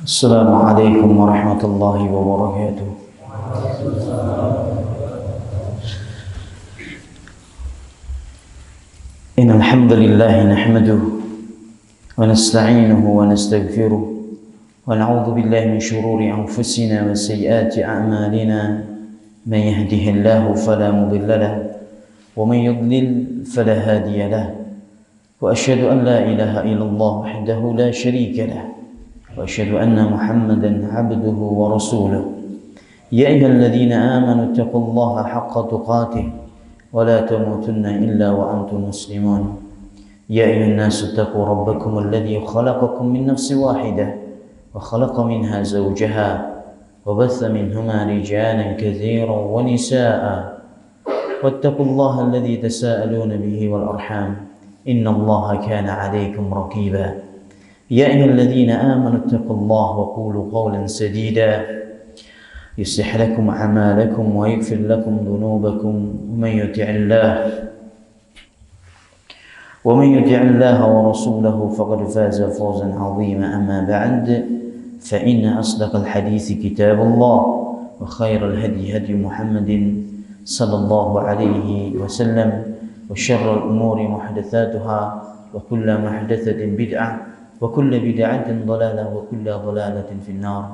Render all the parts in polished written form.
السلام عليكم ورحمة الله وبركاته. إن الحمد لله نحمده ونستعينه ونستغفره ونعوذ بالله من شرور أنفسنا وسيئات أعمالنا. من يهده الله فلا مضل له ومن يضلل فلا هادي له وأشهد أن لا إله إلا الله وحده لا شريك له وأشهد أن محمدا عبده ورسوله. يا أيها الذين آمنوا اتقوا الله حق تقاته ولا تموتن إلا وأنتم مسلمون. يا أيها الناس اتقوا ربكم الذي خلقكم من نفس واحدة وخلق منها زوجها وبث منهما رجالا كثيرا ونساء واتقوا الله الذي تساءلون به والأرحام إن الله كان عليكم رقيبا. يا أيها الذين آمنوا اتقوا الله وقولوا قولا سديدا يصلح لكم أعمالكم ويغفر لكم ذنوبكم ومن يطع الله ورسوله فقد فاز فوزا عظيما. أما بعد فإن أصدق الحديث كتاب الله وخير الهدي هدي محمد صلى الله عليه وسلم وشر الأمور محدثاتها وكل محدثة بدعة وكل بدعة ضلالة وكل ضلالة في النار.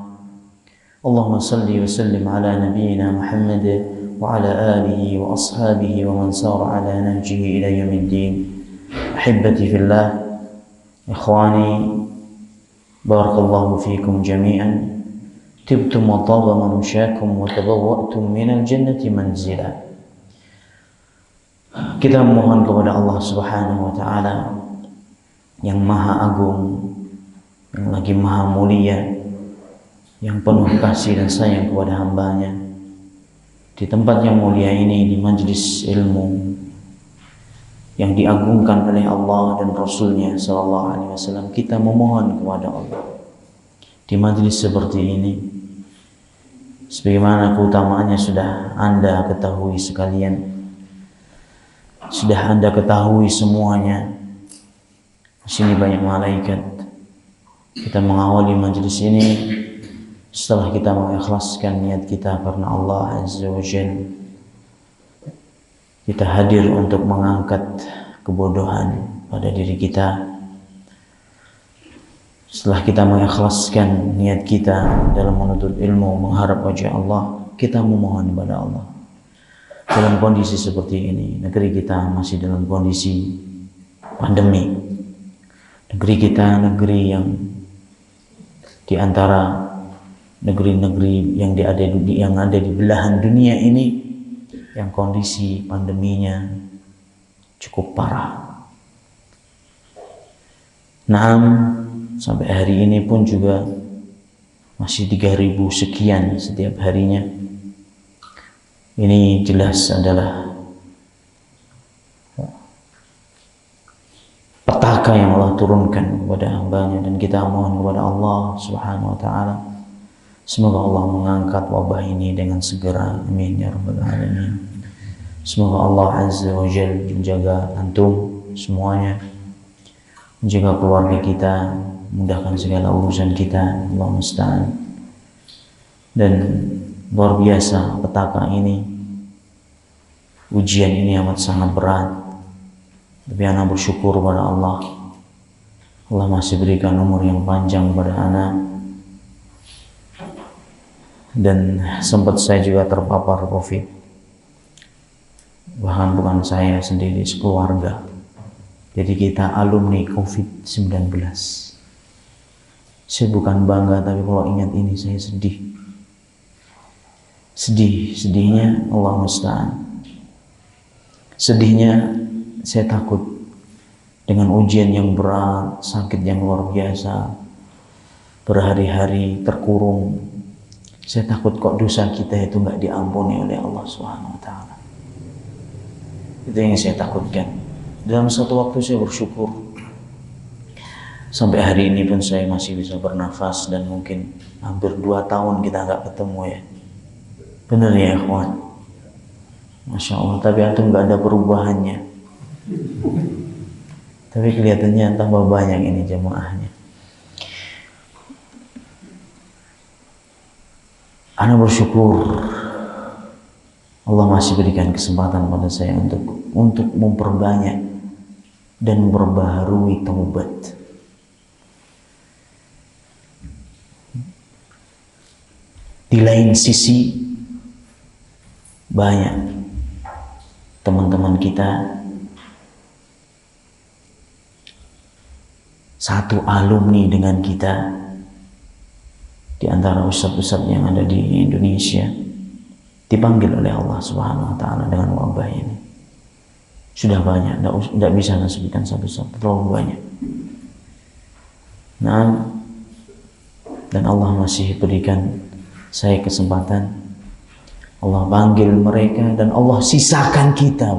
اللهم صل وسلم على نبينا محمد وعلى آله وأصحابه ومن سار على نهجه إلى يوم الدين. أحبتي في الله، إخواني، بارك الله فيكم جميعا. تبتم وطاب ممشاكم وتبوأتم من الجنة منزلا. Kita mohon kepada Allah Subhanahu wa taala yang maha agung, yang lagi maha mulia, yang penuh kasih dan sayang kepada hambanya. Di tempat yang mulia ini, di majlis ilmu yang diagungkan oleh Allah dan Rasulnya Sallallahu Alaihi Wasallam, kita memohon kepada Allah di majlis seperti ini, sebagaimana keutamaannya sudah Anda ketahui sekalian, sudah Anda ketahui semuanya. Di sini banyak malaikat. Kita mengawali majlis ini setelah kita mengikhlaskan niat kita karena Allah Azza wa Jalla. Kita hadir untuk mengangkat kebodohan pada diri kita. Setelah kita mengikhlaskan niat kita dalam menuntut ilmu, mengharap wajah Allah, kita memohon kepada Allah. Dalam kondisi seperti ini, negeri kita masih dalam kondisi pandemi. Negeri kita negeri yang di antara negeri-negeri yang ada di belahan dunia ini yang kondisi pandeminya cukup parah. Sampai hari ini pun juga masih 3.000 sekian setiap harinya. Ini jelas adalah petaka yang Allah turunkan kepada hambanya, dan kita mohon kepada Allah Subhanahu wa taala semoga Allah mengangkat wabah ini dengan segera. Amin ya rabbal alamin. Semoga Allah Azza wa Jalla menjaga antum semuanya, menjaga keluarga kita, mudahkan segala urusan kita. Allah musta'an. Dan luar biasa petaka ini, ujian ini amat sangat berat. Tapi anak bersyukur pada Allah. Allah masih berikan umur yang panjang pada anak. Dan sempat saya juga terpapar COVID. Bahkan bukan saya sendiri, sekeluarga. Jadi kita alumni COVID-19. Saya bukan bangga, tapi kalau ingat ini saya sedih. Sedihnya Allah musta'an. Sedihnya saya takut dengan ujian yang berat, sakit yang luar biasa, berhari-hari terkurung. Saya takut kok dosa kita itu nggak diampuni oleh Allah Subhanahu wa taala. Itu yang saya takutkan. Dalam satu waktu saya bersyukur. Sampai hari ini pun saya masih bisa bernafas, dan mungkin hampir 2 tahun kita nggak ketemu ya. Benar ya ikhwan? Masya Allah, tapi antum nggak ada perubahannya. Tapi kelihatannya tambah banyak ini jemaahnya. Ana bersyukur Allah masih berikan kesempatan pada saya untuk memperbanyak dan memperbaharui taubat. Di lain sisi, banyak teman-teman kita satu alumni dengan kita di antara ustadz-ustadz yang ada di Indonesia dipanggil oleh Allah Subhanahu wa Ta'ala dengan wabah ini. Sudah banyak, tidak bisa saya sebutkan satu-satu, terlalu banyak. Nah, dan Allah masih berikan saya kesempatan. Allah panggil mereka dan Allah sisakan kita.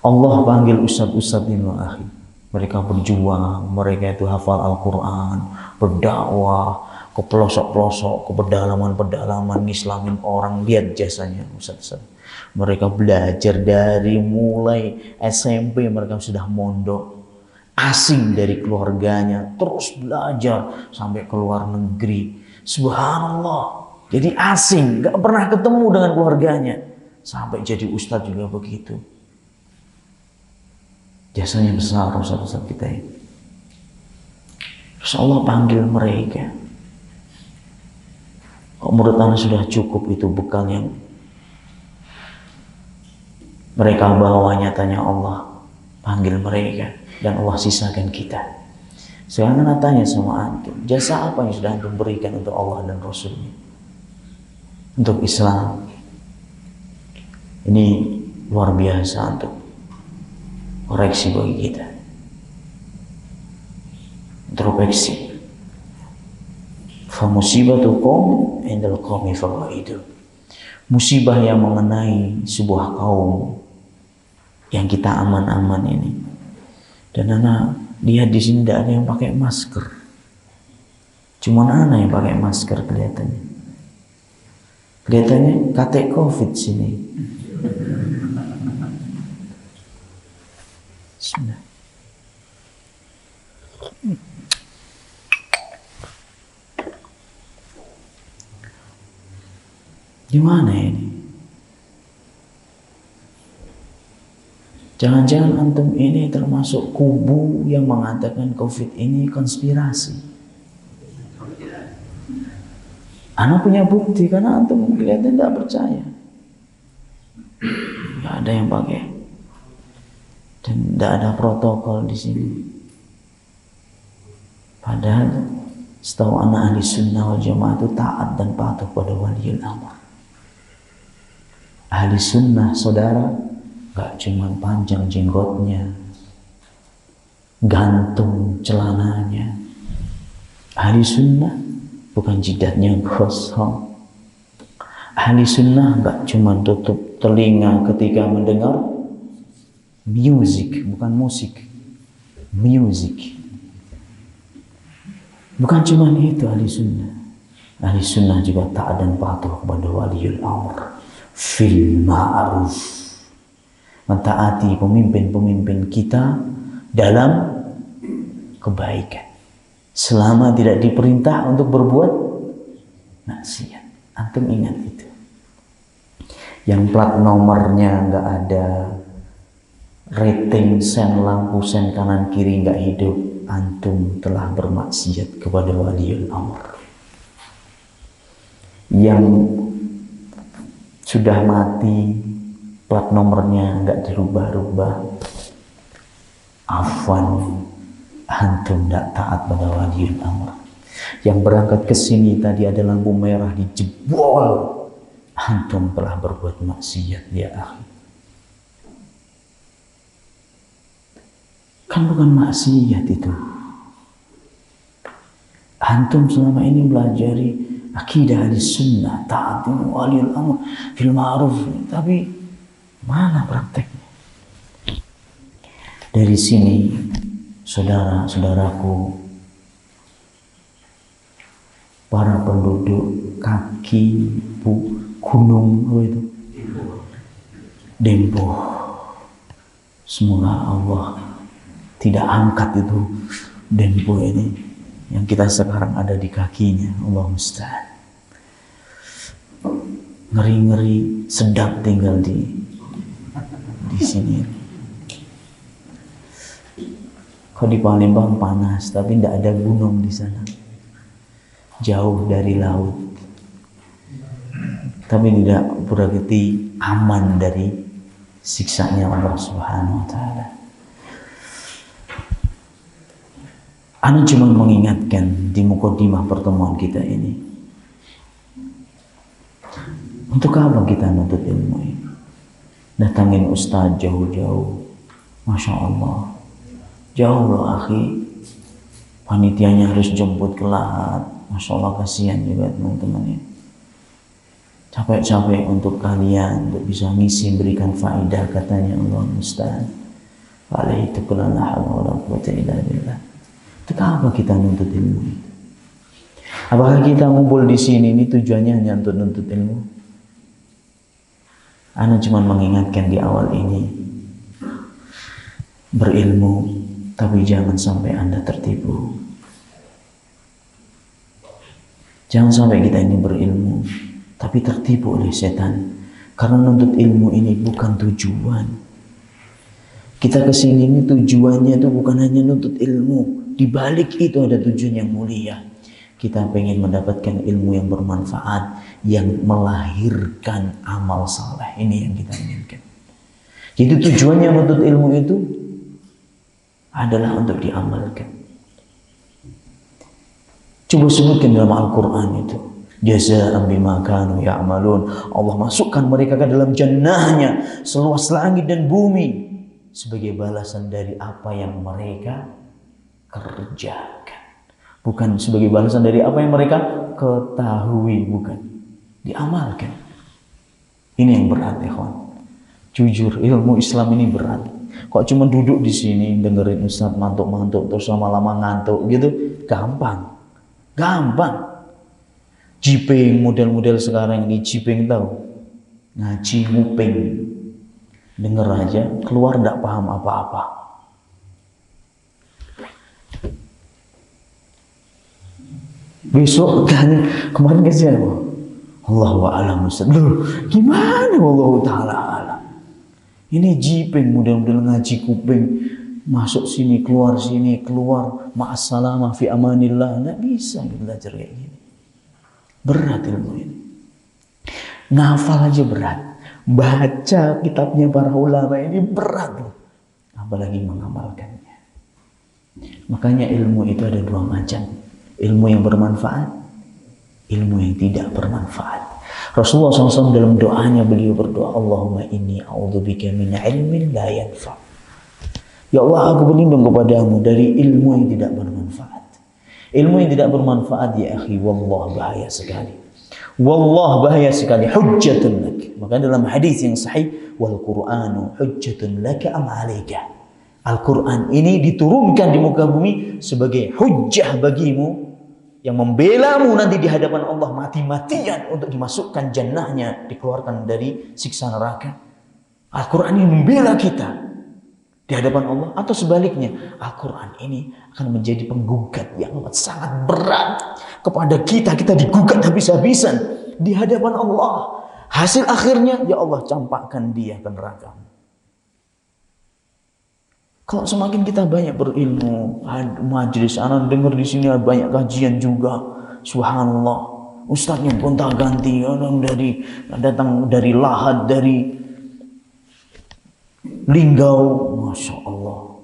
Allah panggil ustadz-ustadz ini, akhi. Mereka berjuang, mereka itu hafal Al-Quran, berdakwah ke pelosok-pelosok, ke pedalaman-pedalaman, ngislamin orang. Lihat jasanya ustadz-ustadz. Mereka belajar dari mulai SMP, mereka sudah mondok, asing dari keluarganya, terus belajar sampai ke luar negeri. Subhanallah. Jadi asing, gak pernah ketemu dengan keluarganya, sampai jadi ustadz juga begitu. Jasanya besar ustadz-ustadz kita ini. Terus Allah panggil mereka. Kok menurut anda sudah cukup itu bekal yang mereka bawa? Nyatanya Allah panggil mereka dan Allah sisakan kita. Sekarang anda tanya sama antum, jasa apa yang sudah antum berikan untuk Allah dan Rasulnya, untuk Islam? Ini luar biasa antum. Koreksi bagi kita, introspeksi. Fa musibatu qaum indal qaumi fawaidu. Musibah yang mengenai sebuah kaum yang kita aman-aman ini. Dan anak lihat di sini tidak ada yang pakai masker. Cuma anak yang pakai masker kelihatannya. Kelihatannya kate COVID sini. Bismillah. Gimana ini? Jangan-jangan antum ini termasuk kubu yang mengatakan COVID ini konspirasi. Ana punya bukti karena antum kelihatan tidak percaya. Tidak ada yang pakai. Dan tidak ada protokol di sini. Padahal setahu anak ahli sunnah wal jamaah itu taat dan patuh pada waliul amr. Ahli sunnah, saudara, gak cuma panjang jenggotnya, gantung celananya. Ahli sunnah bukan jidatnya gosong. Ahli sunnah gak cuma tutup telinga ketika mendengar music, bukan musik, music. Bukan cuma itu ahli sunnah. Ahli sunnah juga taat dan patuh kepada waliul amr fil ma'ruf, mentaati pemimpin-pemimpin kita dalam kebaikan selama tidak diperintah untuk berbuat maksiat. Antum ingat itu. Yang plat nomornya nggak ada rating sen, lampu sen kanan kiri nggak hidup, antum telah bermaksiat kepada waliul amr. Yang sudah mati, plat nomornya nggak dirubah-rubah, afwan, antum tidak taat pada waliul amr. Yang berangkat ke sini tadi ada lampu merah dijebol, antum telah berbuat maksiat ya akhi. Kan bukan maksiat itu. Antum selama ini belajari akidah ahli sunnah, taat waliul amr fil ma'ruf, tapi mana prakteknya? Dari sini saudara-saudaraku, para penduduk kaki gunung itu Dempo, semoga Allah tidak angkat itu Dempo ini yang kita sekarang ada di kakinya. Allah musta'an. Ngeri-ngeri, sedap tinggal di sini. Kok di Palembang panas, tapi tidak ada gunung di sana. Jauh dari laut. Tapi tidak berarti aman dari siksanya Allah Subhanahu wa ta'ala. Ana cuma mengingatkan di mukadimah pertemuan kita ini, untuk apa kita nuntut ilmu ini? Datangin ustaz jauh-jauh, Masya Allah, jauh loh akhi, panitianya harus jemput ke Lahat, Masya Allah, kasihan juga teman-teman ini. Capek-capek untuk kalian, untuk bisa ngisi, berikan faedah, katanya Allah musta'an. Alaihi tukulan la hawla wa la quwwata illa billah. Untuk apa kita nuntut ilmu itu? Apakah kita ngumpul di sini ini tujuannya hanya untuk nuntut ilmu? Ana cuma mengingatkan di awal ini, berilmu, tapi jangan sampai Anda tertipu. Jangan sampai kita ini berilmu, tapi tertipu oleh setan. Karena nuntut ilmu ini bukan tujuan. Kita kesini ini tujuannya itu bukan hanya nuntut ilmu. Di balik itu ada tujuan yang mulia. Kita pengen mendapatkan ilmu yang bermanfaat, yang melahirkan amal saleh. Ini yang kita inginkan. Jadi tujuannya menuntut ilmu itu adalah untuk diamalkan. Coba sebutkan dalam Al-Quran itu, jazaa'an bima kanu ya'malun. Allah masukkan mereka ke dalam jannahnya seluas langit dan bumi sebagai balasan dari apa yang mereka kerjakan. Bukan sebagai balasan dari apa yang mereka ketahui, bukan. Diamalkan. Ini yang berat, ikhwan. Jujur, ilmu Islam ini berat. Kok cuma duduk di sini dengerin ustaz mantuk-mantuk terus lama-lama ngantuk gitu, gampang. Gampang. Jiping model-model sekarang ini, jiping tahu. Ngaji nguping. Denger aja, keluar enggak paham apa-apa. Besok kan kemarin kasih Allahu a'lam. Loh, gimana wallahu taala alam? Ini jiping model-model ngaji kuping, masuk sini keluar ma'assalamah fi amanillah. Nggak bisa belajar kayak gini. Berat ilmu ini. Ngafal aja berat. Baca kitabnya para ulama ini berat loh. Apalagi mengamalkannya. Makanya ilmu itu ada dua macam. Ilmu yang bermanfaat, ilmu yang tidak bermanfaat. Rasulullah SAW dalam doanya beliau berdoa, Allahumma inni a'udzubika min ilmin la yanfa'. Ya Allah, aku berlindung kepadamu dari ilmu yang tidak bermanfaat. Ilmu yang tidak bermanfaat, ya akhi, wallah bahaya sekali. Wallah bahaya sekali. Hujjatun lak. Maka dalam hadis yang sahih, wal Qur'anu hujjatun laka am 'alaika. Al-Quran ini diturunkan di muka bumi sebagai hujjah bagimu, yang membelamu nanti di hadapan Allah mati-matian untuk dimasukkan jannahnya, dikeluarkan dari siksa neraka. Al-Quran ini membela kita di hadapan Allah, atau sebaliknya, Al-Quran ini akan menjadi penggugat yang sangat berat kepada kita. Kita digugat habis-habisan di hadapan Allah. Hasil akhirnya, ya Allah, campakkan dia ke neraka. Kalau semakin kita banyak berilmu, majelis anak dengar di sini banyak kajian juga, subhanallah, ustadznya gonta-ganti, datang dari Lahat, dari Linggau, masya Allah.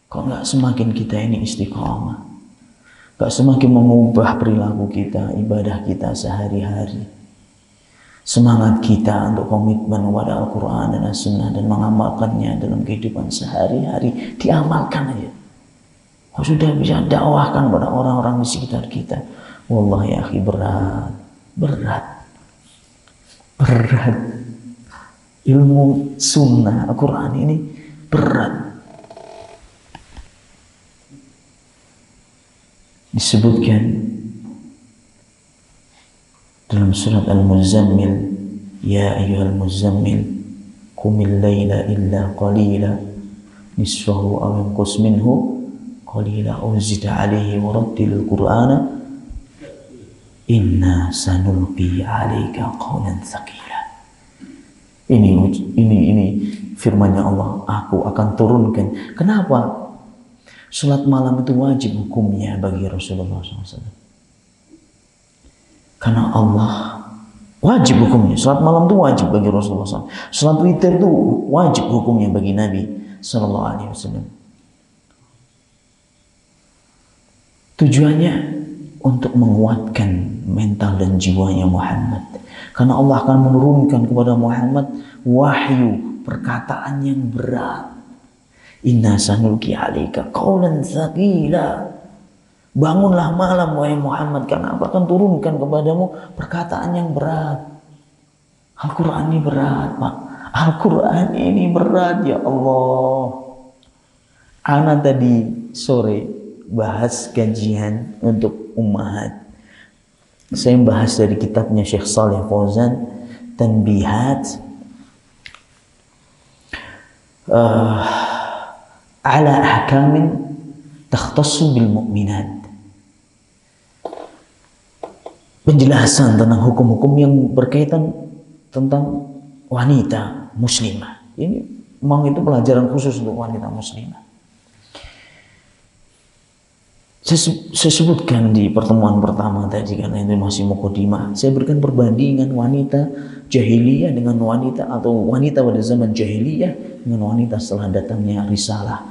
Kok nggak semakin kita ini istiqamah, nggak semakin mengubah perilaku kita, ibadah kita sehari-hari. Semangat kita untuk komitmen kepada Al-Quran dan As-Sunnah dan mengamalkannya dalam kehidupan sehari-hari, diamalkan aja. Kau sudah bisa dakwahkan pada orang-orang di sekitar kita. Wallahi ya akhi, berat. Ilmu Sunnah Al-Quran ini berat. Disebutkan dalam surat Al-Muzammil, ya ayyuhal muzammil qumil laila illa qalila nisfahu aw inqus minhu qalila aw zid alaihi warattilil qur'ana inna sanulqi 'alaika qawlan tsaqila. Ini firman-Nya Allah, aku akan turunkan. Kenapa? Salat malam itu wajib hukumnya bagi Rasulullah SAW. Karena Allah wajib hukumnya. Salat malam itu wajib bagi Rasulullah SAW. Salat witir itu wajib hukumnya bagi Nabi SAW. Tujuannya untuk menguatkan mental dan jiwanya Muhammad. Karena Allah akan menurunkan kepada Muhammad wahyu, perkataan yang berat. Inna sanulqi 'alaika qawlan tsaqila. Bangunlah malam wahai Muhammad, karena aku akan turunkan kepadamu perkataan yang berat. Al-Quran ini berat, Pak. Al-Quran ini berat, ya Allah. Ana tadi sore bahas kajian untuk ummahat. Saya bahas dari kitabnya Syekh Shalih Fauzan, Tanbihat ala ahkamin takhtassu bil mu'minat. Penjelasan tentang hukum-hukum yang berkaitan tentang wanita muslimah. Ini memang itu pelajaran khusus untuk wanita muslimah. Saya sebutkan di pertemuan pertama tadi, karena itu masih mukadimah. Saya berikan perbandingan wanita jahiliyah dengan wanita, atau wanita pada zaman jahiliyah dengan wanita setelah datangnya risalah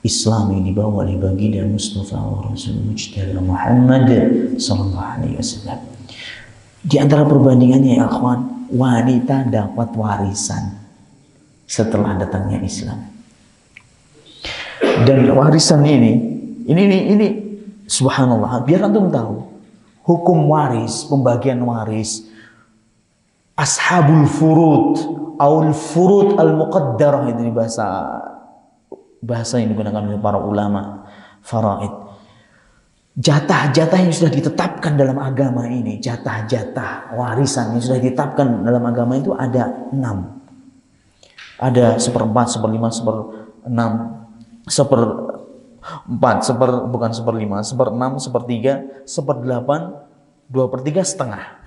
Islam yang dibawa oleh baginda Mustafa wa Rasul Mujtaba Muhammad sallallahu alaihi wasallam. Di antara perbandingannya, ya akhwan, wanita dapat warisan setelah datangnya Islam. Dan warisan ini subhanallah, biar antum tahu hukum waris, pembagian waris, ashabul furud al furud al muqaddarah, itu di bahasa yang digunakan oleh para ulama faraid. Jatah-jatah yang sudah ditetapkan dalam agama ini, jatah-jatah warisan yang sudah ditetapkan dalam agama itu ada 6. Ada 1/4, 1/5, 1/6, 1/4, bukan 1/5, 1/6, 1/3, 1/8, 2/3 setengah.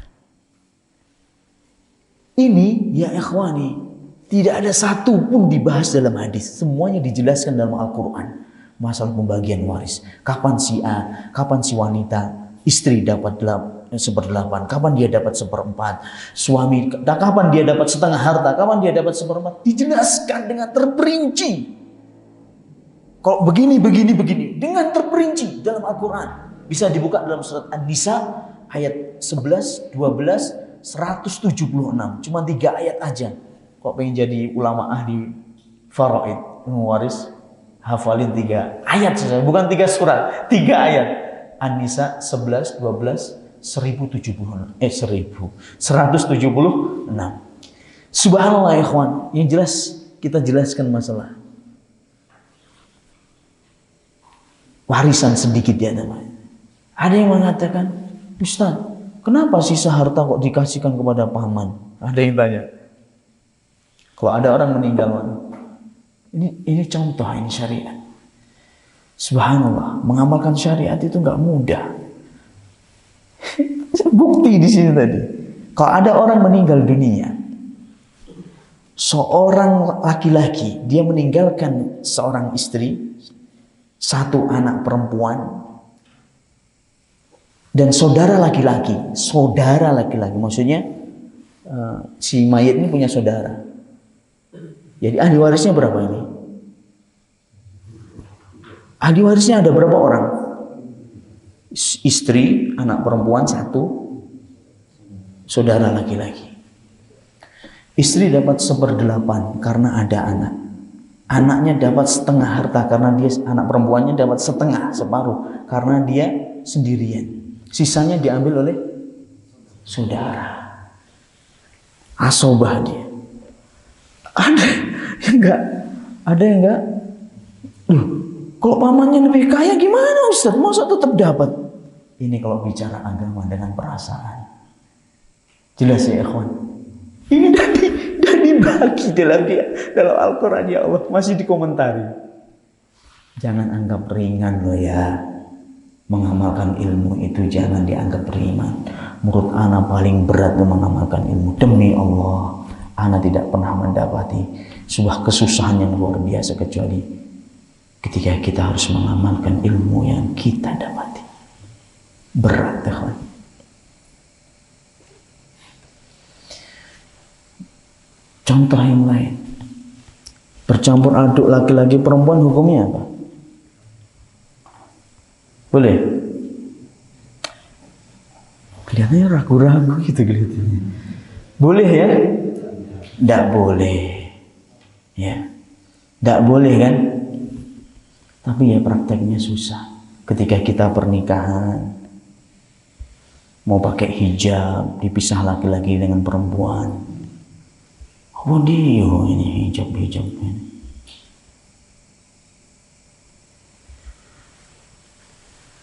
Ini ya ikhwani, tidak ada satu pun dibahas dalam hadis, semuanya dijelaskan dalam Al-Quran. Masalah pembagian waris, kapan si A, kapan si wanita, istri dapat 1/8, kapan dia dapat 1/4, suami, kapan dia dapat setengah harta, kapan dia dapat 1/4, dijelaskan dengan terperinci. Kalau begini dengan terperinci dalam Al-Quran. Bisa dibuka dalam surat An-Nisa ayat 11, 12, 176. Cuma 3 ayat aja. Kok pengen jadi ulama ahli faraid, waris, hafalin 3 ayat saja, bukan 3 surat, 3 ayat. An-Nisa 11, 12, 176. Subhanallah ya ikhwan, yang jelas kita jelaskan masalah warisan sedikit ya teman. Ada yang mengatakan, Ustaz, kenapa sisa harta kok dikasihkan kepada paman? Ada yang tanya. Kalau ada orang meninggal, ini contoh, ini syariat. Subhanallah, mengamalkan syariat itu nggak mudah. Bukti di sini tadi. Kalau ada orang meninggal dunia, seorang laki-laki, dia meninggalkan seorang istri, 1 anak perempuan, dan saudara laki-laki, maksudnya si mayit ini punya saudara. Jadi ahli warisnya berapa ini? Ahli warisnya ada berapa orang? Istri, anak perempuan 1, saudara laki-laki. Istri dapat 1/8 karena ada anak. Anaknya dapat setengah harta karena dia, anak perempuannya dapat setengah, separuh, karena dia sendirian. Sisanya diambil oleh saudara. Asobah dia. Ada yang enggak. Kalau pamannya lebih kaya gimana Ustaz? Masa tetap dapat? Ini kalau bicara agama dengan perasaan. Jelas ya ikhwan. Ini dan dibagi dalam Al-Quran, ya Allah, masih dikomentari. Jangan anggap ringan loh ya. Mengamalkan ilmu itu jangan dianggap ringan. Menurut ana paling berat loh mengamalkan ilmu. Demi Allah, ana tidak pernah mendapati sebuah kesusahan yang luar biasa kecuali ketika kita harus mengamalkan ilmu yang kita dapati. Berat ya. Contoh yang lain, bercampur aduk laki-laki perempuan hukumnya apa? Boleh? Kelihatannya ragu-ragu gitu kelihatannya. Boleh ya? Tidak boleh. Ya, tidak boleh kan? Tapi ya prakteknya susah. Ketika kita pernikahan, mau pakai hijab, dipisah laki-laki dengan perempuan. Oh dia ini hijab ini.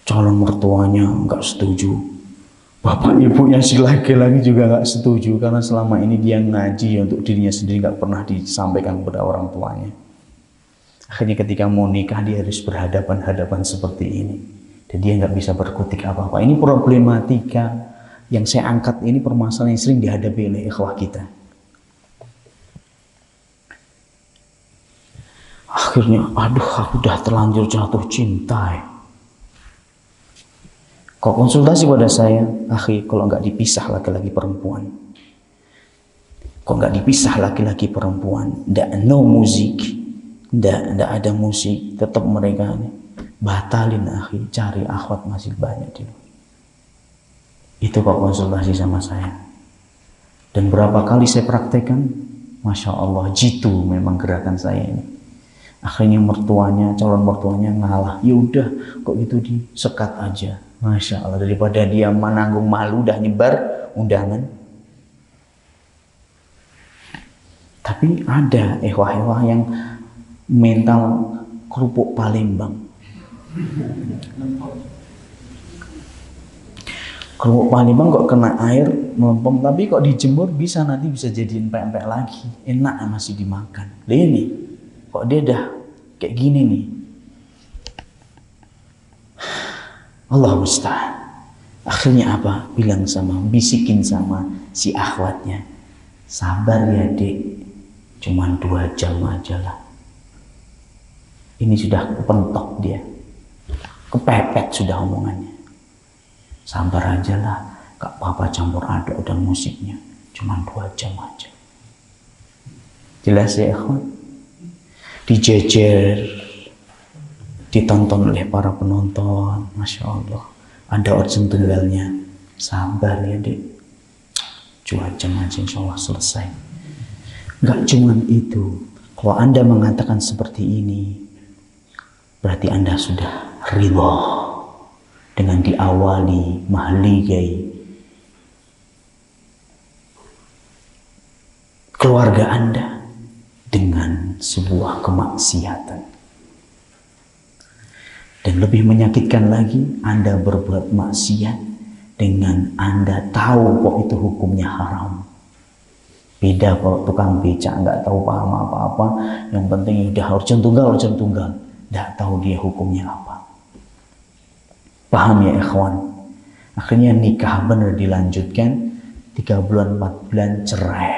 Calon mertuanya nggak setuju, bapak ibunya si laki-laki juga nggak setuju karena selama ini dia ngaji untuk dirinya sendiri, nggak pernah disampaikan kepada orang tuanya. Akhirnya ketika mau nikah dia harus berhadapan-hadapan seperti ini dan dia nggak bisa berkutik apa-apa. Ini problematika yang saya angkat, ini permasalahan yang sering dihadapi oleh ikhwah kita. Akhirnya, aduh aku udah terlanjur jatuh cinta. Kok konsultasi pada saya, akhi, kalau nggak dipisah laki-laki perempuan, kok nggak dipisah laki-laki perempuan, no musik, ndak ada musik, tetap mereka batalin akhi, cari akhwat masih banyak dulu. Itu kok konsultasi sama saya. Dan berapa kali saya praktekkan, masya Allah, jitu memang gerakan saya ini. Akhirnya mertuanya, calon mertuanya ngalah. Ya udah, kok gitu disekat aja. Masya Allah, daripada dia menanggung malu, udah nyebar undangan. Tapi ada ehwah-ehwah yang mental kerupuk Palembang. Kerupuk Palembang kok kena air melempem, tapi kok dijemur bisa nanti bisa jadi empek-empek lagi. Enak masih dimakan. Lihat ini. Kok dia dah kayak gini nih. Allah musta'an. Akhirnya apa? Bisikin sama si akhwatnya. Sabar ya dek, cuman 2 jam aja lah. Ini sudah kepentok dia. Kepepet sudah omongannya. Sabar aja lah, gak apa-apa campur aduk dan musiknya. Cuman 2 jam aja. Jelas ya akhwat? Dijejer, ditonton oleh para penonton, masya Allah. Ada organ tunggalnya, sabar ya dek, 2 jam aja insya Allah selesai. Gak cuman itu, kalau anda mengatakan seperti ini, berarti anda sudah ridha dengan diawali mahligai keluarga anda dengan sebuah kemaksiatan. Dan lebih menyakitkan lagi, anda berbuat maksiat dengan anda tahu kok itu hukumnya haram. Beda kalau tukang becak nggak tahu paham apa-apa, yang penting udah urgen tunggal, nggak tahu dia hukumnya apa. Paham ya ikhwan? Akhirnya nikah bener dilanjutkan, 3 bulan 4 bulan cerai.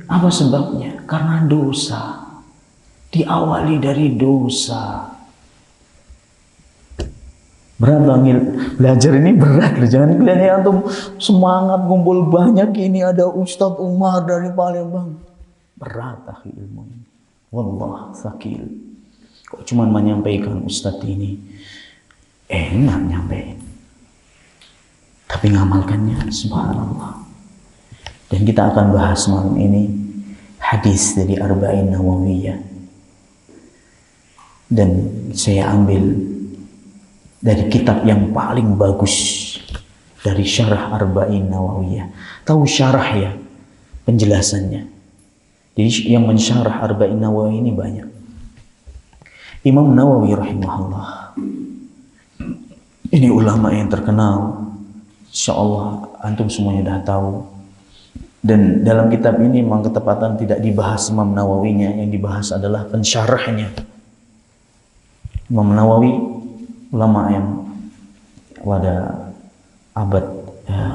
Apa sebabnya? Karena dosa. Diawali dari dosa. Berat banget. Belajar ini berat loh. Jangan kalian antum semangat ngumpul banyak, ini ada Ustadz Umar dari Palembang. Berat akhi ilmu ini. Wallah sakil. Kok cuman menyampaikan Ustadz ini enak nyampein. Tapi ngamalkannya subhanallah. Dan kita akan bahas malam ini hadis dari Arba'in Nawawiyah. Dan saya ambil dari kitab yang paling bagus dari syarah Arba'in Nawawiyah. Tahu syarah ya, penjelasannya. Jadi yang mensyarah Arba'in Nawawi ini banyak. Imam Nawawi rahimahullah. Ini ulama yang terkenal. Insyaallah antum semuanya dah tahu. Dan dalam kitab ini memang ketepatan tidak dibahas Imam Nawawinya, yang dibahas adalah pensyarahnya. Imam Nawawi, ulama yang pada abad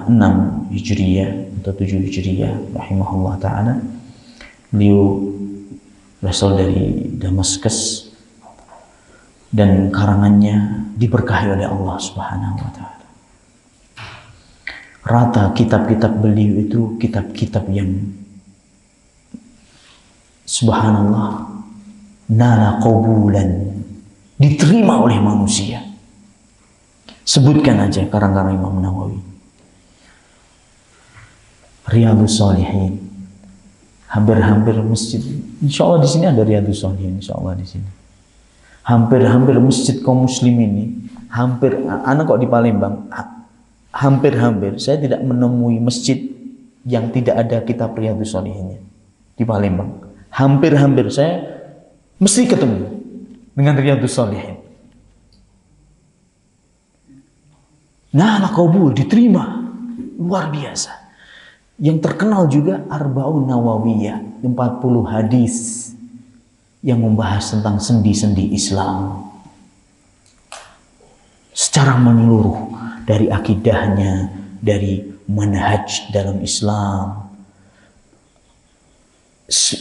6 Hijriyah atau 7 Hijriyah rahimahullah ta'ala. Beliau berasal dari Damaskus dan karangannya diberkahi oleh Allah Subhanahu wa ta'ala. Rata kitab-kitab beliau itu kitab-kitab yang subhanallah nala qabulan, diterima oleh manusia. Sebutkan aja karang-karang Imam Nawawi. Riyadhus Shalihin, hampir-hampir masjid. Insya Allah di sini ada Riyadhus Shalihin. Insya Allah di sini. Hampir-hampir masjid kaum muslimin ini. Hampir, anak kok di Palembang. Hampir-hampir saya tidak menemui masjid yang tidak ada kitab Riyadhus Shalihinnya di Palembang. Hampir-hampir saya mesti ketemu dengan Riyadhus Shalihin. Nah, qabul, diterima. Luar biasa. Yang terkenal juga Arba'un Nawawiyah, 40 hadis yang membahas tentang sendi-sendi Islam secara menyeluruh, dari akidahnya, dari manhaj dalam Islam,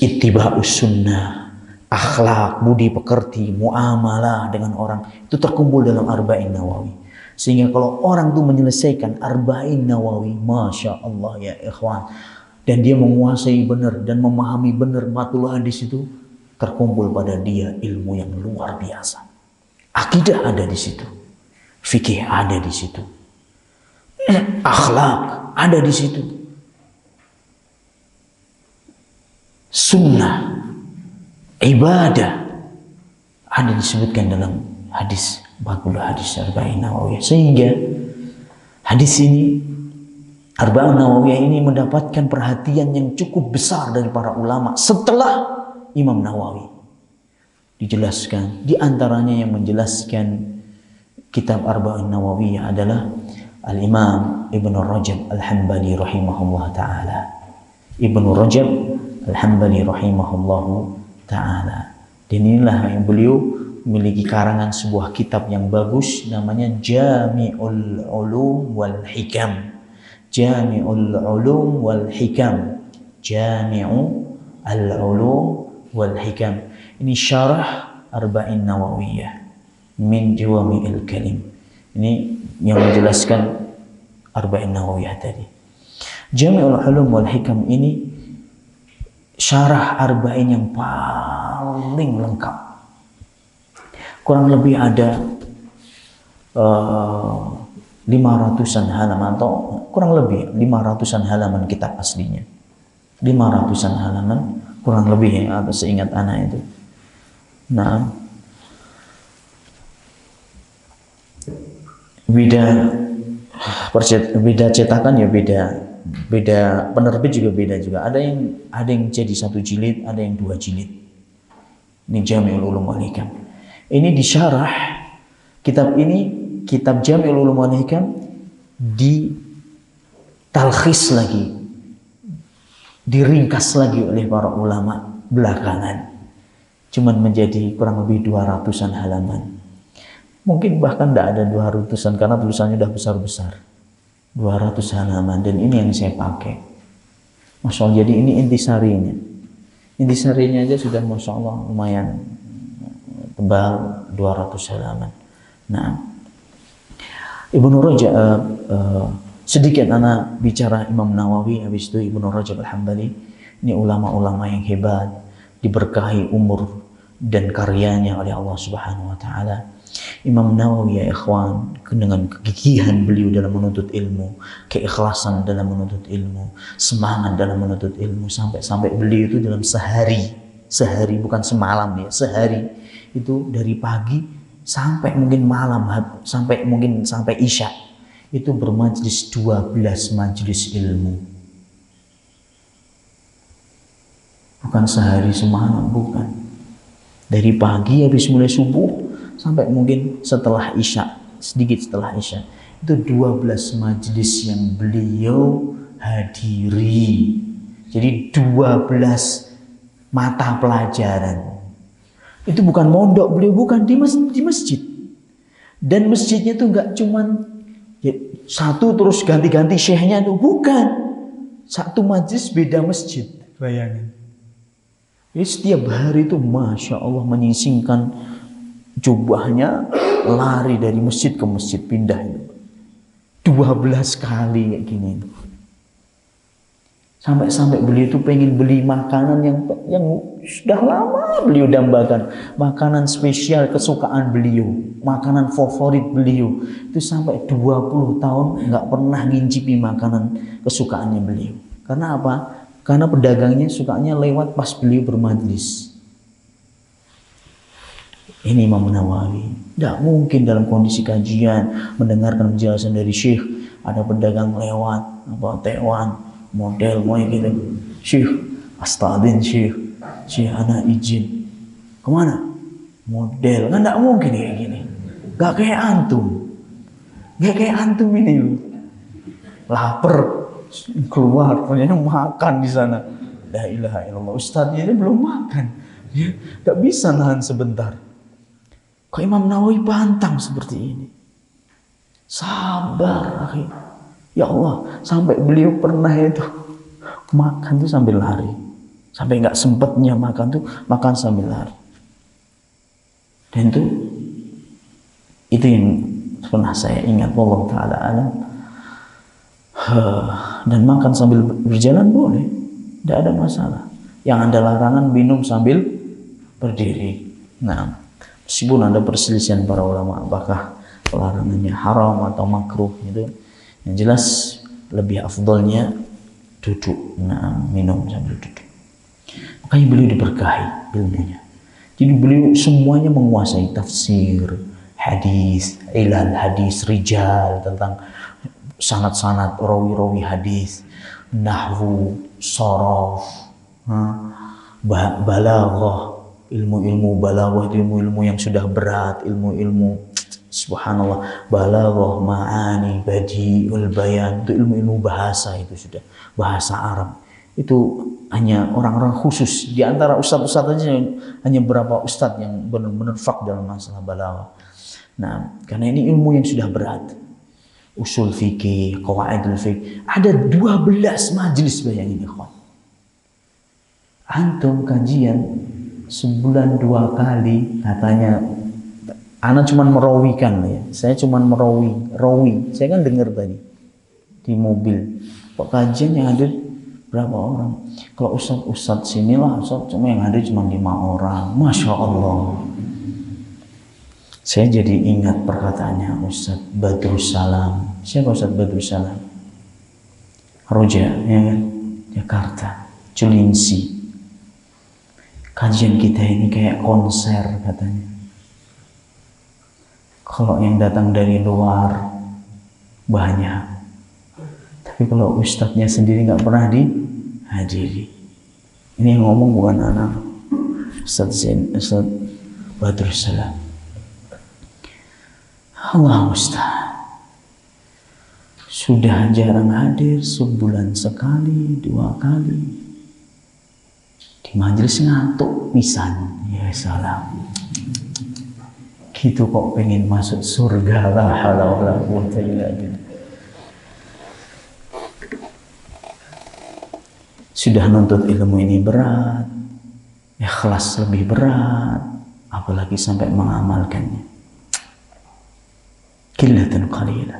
ittiba'us sunnah, akhlak, budi pekerti, muamalah dengan orang, itu terkumpul dalam Arba'in Nawawi. Sehingga kalau orang tuh menyelesaikan Arba'in Nawawi, Masya Allah ya ikhwan, dan dia menguasai benar dan memahami benar matul hadis itu, terkumpul pada dia ilmu yang luar biasa. Akidah ada di situ, fikih ada di situ, akhlak ada di situ, sunnah, ibadah ada disebutkan dalam hadis 40 hadis Arba'in Nawawiyah. Sehingga hadis ini, Arba'in Nawawiyah ini mendapatkan perhatian yang cukup besar dari para ulama setelah Imam Nawawi. Dijelaskan, di antaranya yang menjelaskan kitab Arba'in Nawawiyah adalah Al-Imam Ibnu Rajab Al-Hambali rahimahullah ta'ala. Ibnu Rajab Al-Hambali rahimahullah ta'ala. Dan inilah yang beliau memiliki karangan sebuah kitab yang bagus, namanya Jami'ul Ulum wal Hikam. Jami'ul Ulum wal Hikam. Jami'ul Ulum wal Hikam. Ini syarah Arba'in Nawawiyah min Jawami'il Kalim. Ini yang menjelaskan Arba'in Nawawiyah tadi. Jami'ul Ulum wal Hikam ini syarah Arba'in yang paling lengkap. Kurang lebih ada 500-an halaman, atau kurang lebih 500-an halaman kitab aslinya. 500-an halaman kurang lebih ya, atau seingat anak itu. Nah, beda cetakan ya beda penerbit juga beda juga. Ada yang jadi 1 jilid, ada yang 2 jilid. Ini Jami'ul Ulum wal Hikam. Ini disyarah, kitab ini, kitab Jami'ul Ulum wal Hikam, ditalkhis lagi, diringkas lagi oleh para ulama belakangan. Cuman menjadi kurang lebih 200-an halaman. Mungkin bahkan tidak ada 200-an karena tulisannya sudah besar-besar. 200 halaman, dan ini yang saya pakai. Masya Allah, jadi ini intisarinya. Intisarinya aja sudah Masya Allah lumayan tebal, 200 halaman. Nah, Ibnu Rajab, sedikit anak bicara Imam Nawawi, habis itu Ibnu Rajab Al-Hambali. Ini ulama-ulama yang hebat, diberkahi umur dan karyanya oleh Allah Subhanahu wa ta'ala. Imam Nawawi ya ikhwan, dengan kegigihan beliau dalam menuntut ilmu, keikhlasan dalam menuntut ilmu, semangat dalam menuntut ilmu, sampai beliau itu dalam sehari bukan semalam ya, sehari itu dari pagi sampai mungkin malam, sampai isya, itu bermajlis 12 majlis ilmu. Bukan sehari semalam, bukan. Dari pagi habis mulai subuh sampai mungkin setelah isya, sedikit setelah isya, itu 12 majlis yang beliau hadiri. Jadi 12 mata pelajaran, Itu bukan mondok, beliau bukan di masjid. Dan masjidnya itu nggak cuman ya, satu terus ganti-ganti syekhnya itu, bukan. Satu majlis beda masjid, bayangin. Jadi setiap hari itu Masya Allah menyisingkan jubahnya, lari dari masjid ke masjid, pindah itu 12 kali kayak gini. Sampai beliau itu pengen beli makanan yang sudah lama beliau dambakan, makanan spesial kesukaan beliau, makanan favorit beliau. Itu sampai 20 tahun nggak pernah ngincipi makanan kesukaannya beliau. Karena apa? Karena pedagangnya sukanya lewat pas beliau bermajlis. Ini Imam Nawawi. Tidak mungkin dalam kondisi kajian mendengarkan penjelasan dari syekh ada pedagang lewat, apa tewan, model mau gitu. Syekh, astagfirullah syekh anak izin. Kemana? Model. Kan tidak mungkin kayak gini. Gak kayak antum. Gak kayak antum ini. Lapar keluar, ternyata makan di sana. La ilaha illallah. Ustadznya ini belum makan. Ya, gak bisa nahan sebentar. Kok Imam Nawawi pantang seperti ini? Sabar, akhi. Ya Allah, sampai beliau pernah itu makan tuh sambil lari. Sampai nggak sempatnya makan tuh makan sambil lari. Dan itu yang pernah saya ingat, wallahu taala alam. Dan makan sambil berjalan boleh, tidak ada masalah. Yang ada larangan minum sambil berdiri. Nah, meskipun ada perselisihan para ulama apakah larangannya haram atau makruh gitu, yang jelas lebih afdolnya duduk, minum sambil duduk. Makanya beliau diberkahi ilmunya. Jadi beliau semuanya menguasai tafsir, hadis, ilal hadis, rijal, tentang sanad-sanad, rawi-rawi hadis, nahwu, sorof, balaghah, ilmu-ilmu balaghah, ilmu-ilmu yang sudah berat, ilmu-ilmu subhanallah, balaghah, ma'ani, badi'ul bayan, itu ilmu-ilmu bahasa, itu sudah bahasa Arab. Itu hanya orang-orang khusus di antara ustadz-ustadz aja, hanya beberapa ustadz yang benar-benar fak dalam masalah balaghah. Nah, karena ini ilmu yang sudah berat. Usul fikih, qawaidul fikih, ada 12 majelis, bayangin ikhwan. Antum kajian sebulan 2 kali, katanya ana cuman merawikan ya. Saya cuman rawi. Saya kan dengar tadi di mobil. Kok kajian yang hadir berapa orang? Kalau ustadz sinilah, ustadz cuma yang hadir cuma 5 orang. Masya Allah. Saya jadi ingat perkataannya Ustadz Badrus Salam. Siapa Ustadz Badrus Salam? Roja, ya kan? Jakarta, Culinsi. Kajian kita ini kayak konser katanya. Kalau yang datang dari luar banyak, tapi kalau ustadznya sendiri nggak pernah dihadiri. Ini yang ngomong bukan anak Ustadz Badrus Salam. Allah Ustaz, sudah jarang hadir, sebulan sekali, 2 kali. Di majelis ngantuk pisan. Ya salam. Gitu kok pengen masuk surga, la haula wala quwwata illa billah. Sudah nuntut ilmu ini berat, ikhlas lebih berat, apalagi sampai mengamalkannya. Qillatan qalilah.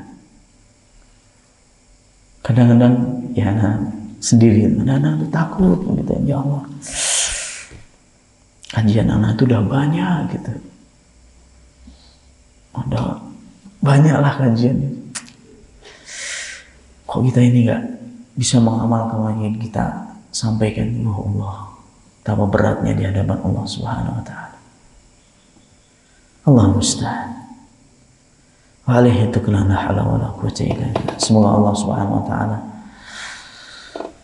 Kadang-kadang ya anak sendiri, anak takut gitu, ya Allah. Kajian anak itu udah banyak gitu. Ada banyaklah kajian. Kok kita ini nggak bisa mengamalkan yang kita sampaikan? Ya Allah, betapa beratnya di hadapan Allah Subhanahu wa taala. Allah musta'an. Alaihi tuqlan la haula wala quwwata illa billah. Semoga Allah Subhanahu wa taala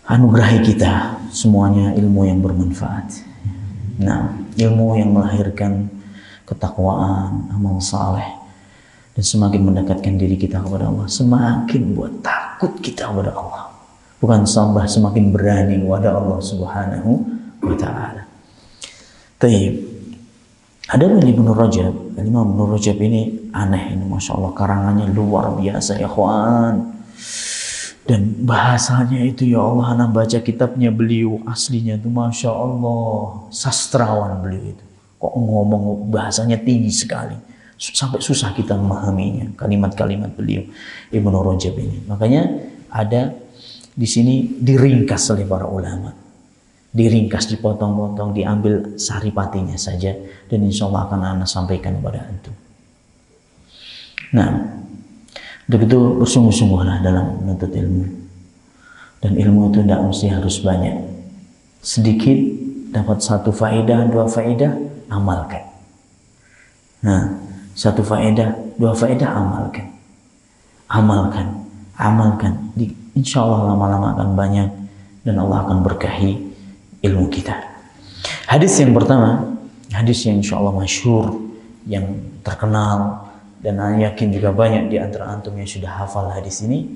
anugerahi kita semuanya ilmu yang bermanfaat. Nah, ilmu yang melahirkan ketakwaan, amal saleh, dan semakin mendekatkan diri kita kepada Allah, semakin buat takut kita kepada Allah. Bukan tambah semakin berani kepada Allah Subhanahu wa taala. Taib. Ada Ibnu Rajab, Imam Ibnu Rajab ini aneh ini, masya Allah, karangannya luar biasa ya kawan. Dan bahasanya itu ya Allah, anak baca kitabnya beliau aslinya itu masya Allah, sastrawan beliau itu. Kok ngomong bahasanya tinggi sekali, sampai susah kita memahaminya kalimat-kalimat beliau Ibnu Rajab ini. Makanya ada di sini diringkas oleh para ulama. Diringkas, dipotong-potong, diambil saripatinya saja, dan insya Allah akan Anda sampaikan kepada antum. Nah, untuk itu bersungguh-sungguhlah dalam menuntut ilmu, dan ilmu itu tidak mesti harus banyak. Sedikit dapat satu faedah, dua faedah, amalkan. Nah, satu faedah, dua faedah, amalkan, amalkan. Insya Allah lama-lama akan banyak, dan Allah akan berkahi ilmu kita. Hadis yang pertama, hadis yang insya Allah masyhur, yang terkenal, dan saya yakin juga banyak di antara antum yang sudah hafal hadis ini.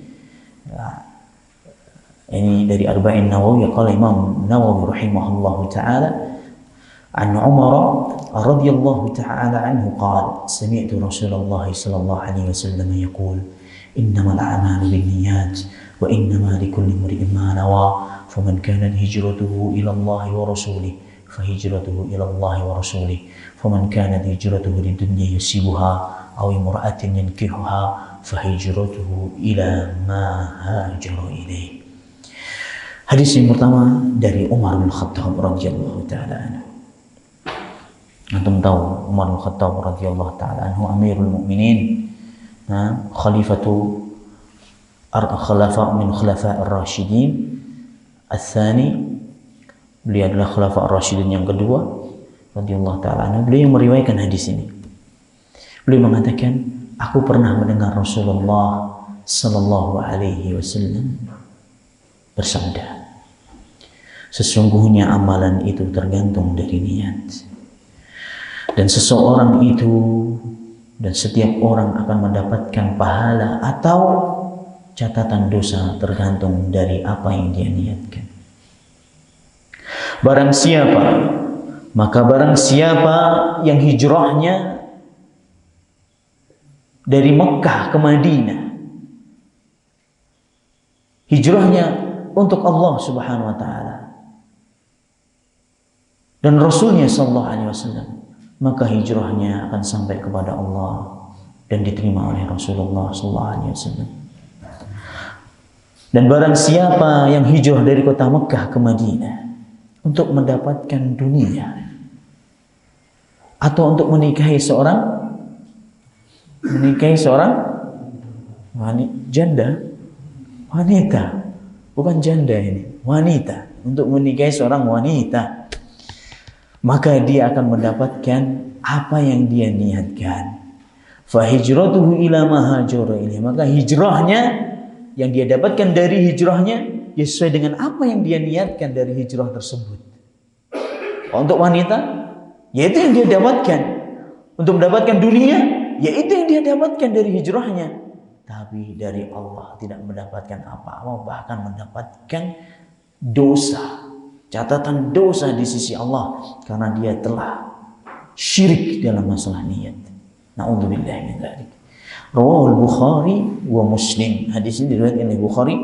Ini dari Arba'in Nawawi, qala Imam Nawawi rahimahullahu taala, an Umar radhiyallahu taala anhu qala, sami'tu Rasulullah sallallahu alaihi wasallam yaqul, innamal a'malu binniyat wa innama likulli imri'in ma nawa. فمن كانت هجرته إلى الله ورسوله فهجرته إلى الله ورسوله فمن كانت هجرته للدنيا يصيبها أو امرأة ينكحها فهجرته إلى ما هاجر إليه. Hadis yang pertama dari Umar bin Khattab radhiyallahu taala anhu. Antum tahu Umar bin Khattab radhiyallahu taala anhu Amirul Mukminin, khalifatu khulafa min khulafa ar-rasyidin. Al-Thani, beliau adalah Khulafa ar-Rasyidin yang kedua radhiyallahu ta'ala anhu. Beliau yang meriwayatkan hadis ini. Beliau mengatakan, aku pernah mendengar Rasulullah sallallahu alaihi wasallam bersabda, sesungguhnya amalan itu tergantung dari niat. Dan seseorang itu dan setiap orang akan mendapatkan pahala atau catatan dosa tergantung dari apa yang dia niatkan. Barang siapa yang hijrahnya dari Mekah ke Madinah, hijrahnya untuk Allah Subhanahu wa taala dan Rasulnya sallallahu alaihi wasallam, maka hijrahnya akan sampai kepada Allah dan diterima oleh Rasulullah sallallahu alaihi wasallam. Dan barang siapa yang hijrah dari kota Mekah ke Madinah untuk mendapatkan dunia atau untuk menikahi seorang wanita, bukan janda ini, wanita, untuk menikahi seorang wanita, maka dia akan mendapatkan apa yang dia niatkan. Fa hijratuhu ila ma hajara ilaihi, maka hijrahnya yang dia dapatkan dari hijrahnya sesuai dengan apa yang dia niatkan dari hijrah tersebut. Untuk wanita, yaitu yang dia dapatkan. Untuk mendapatkan dunia, yaitu yang dia dapatkan dari hijrahnya. Tapi dari Allah tidak mendapatkan apa-apa, bahkan mendapatkan dosa, catatan dosa di sisi Allah, karena dia telah syirik dalam masalah niat. Na'udzubillah min dzalik. Rawahul Bukhari wa Muslim. Hadis ini diriwayatkan oleh Bukhari,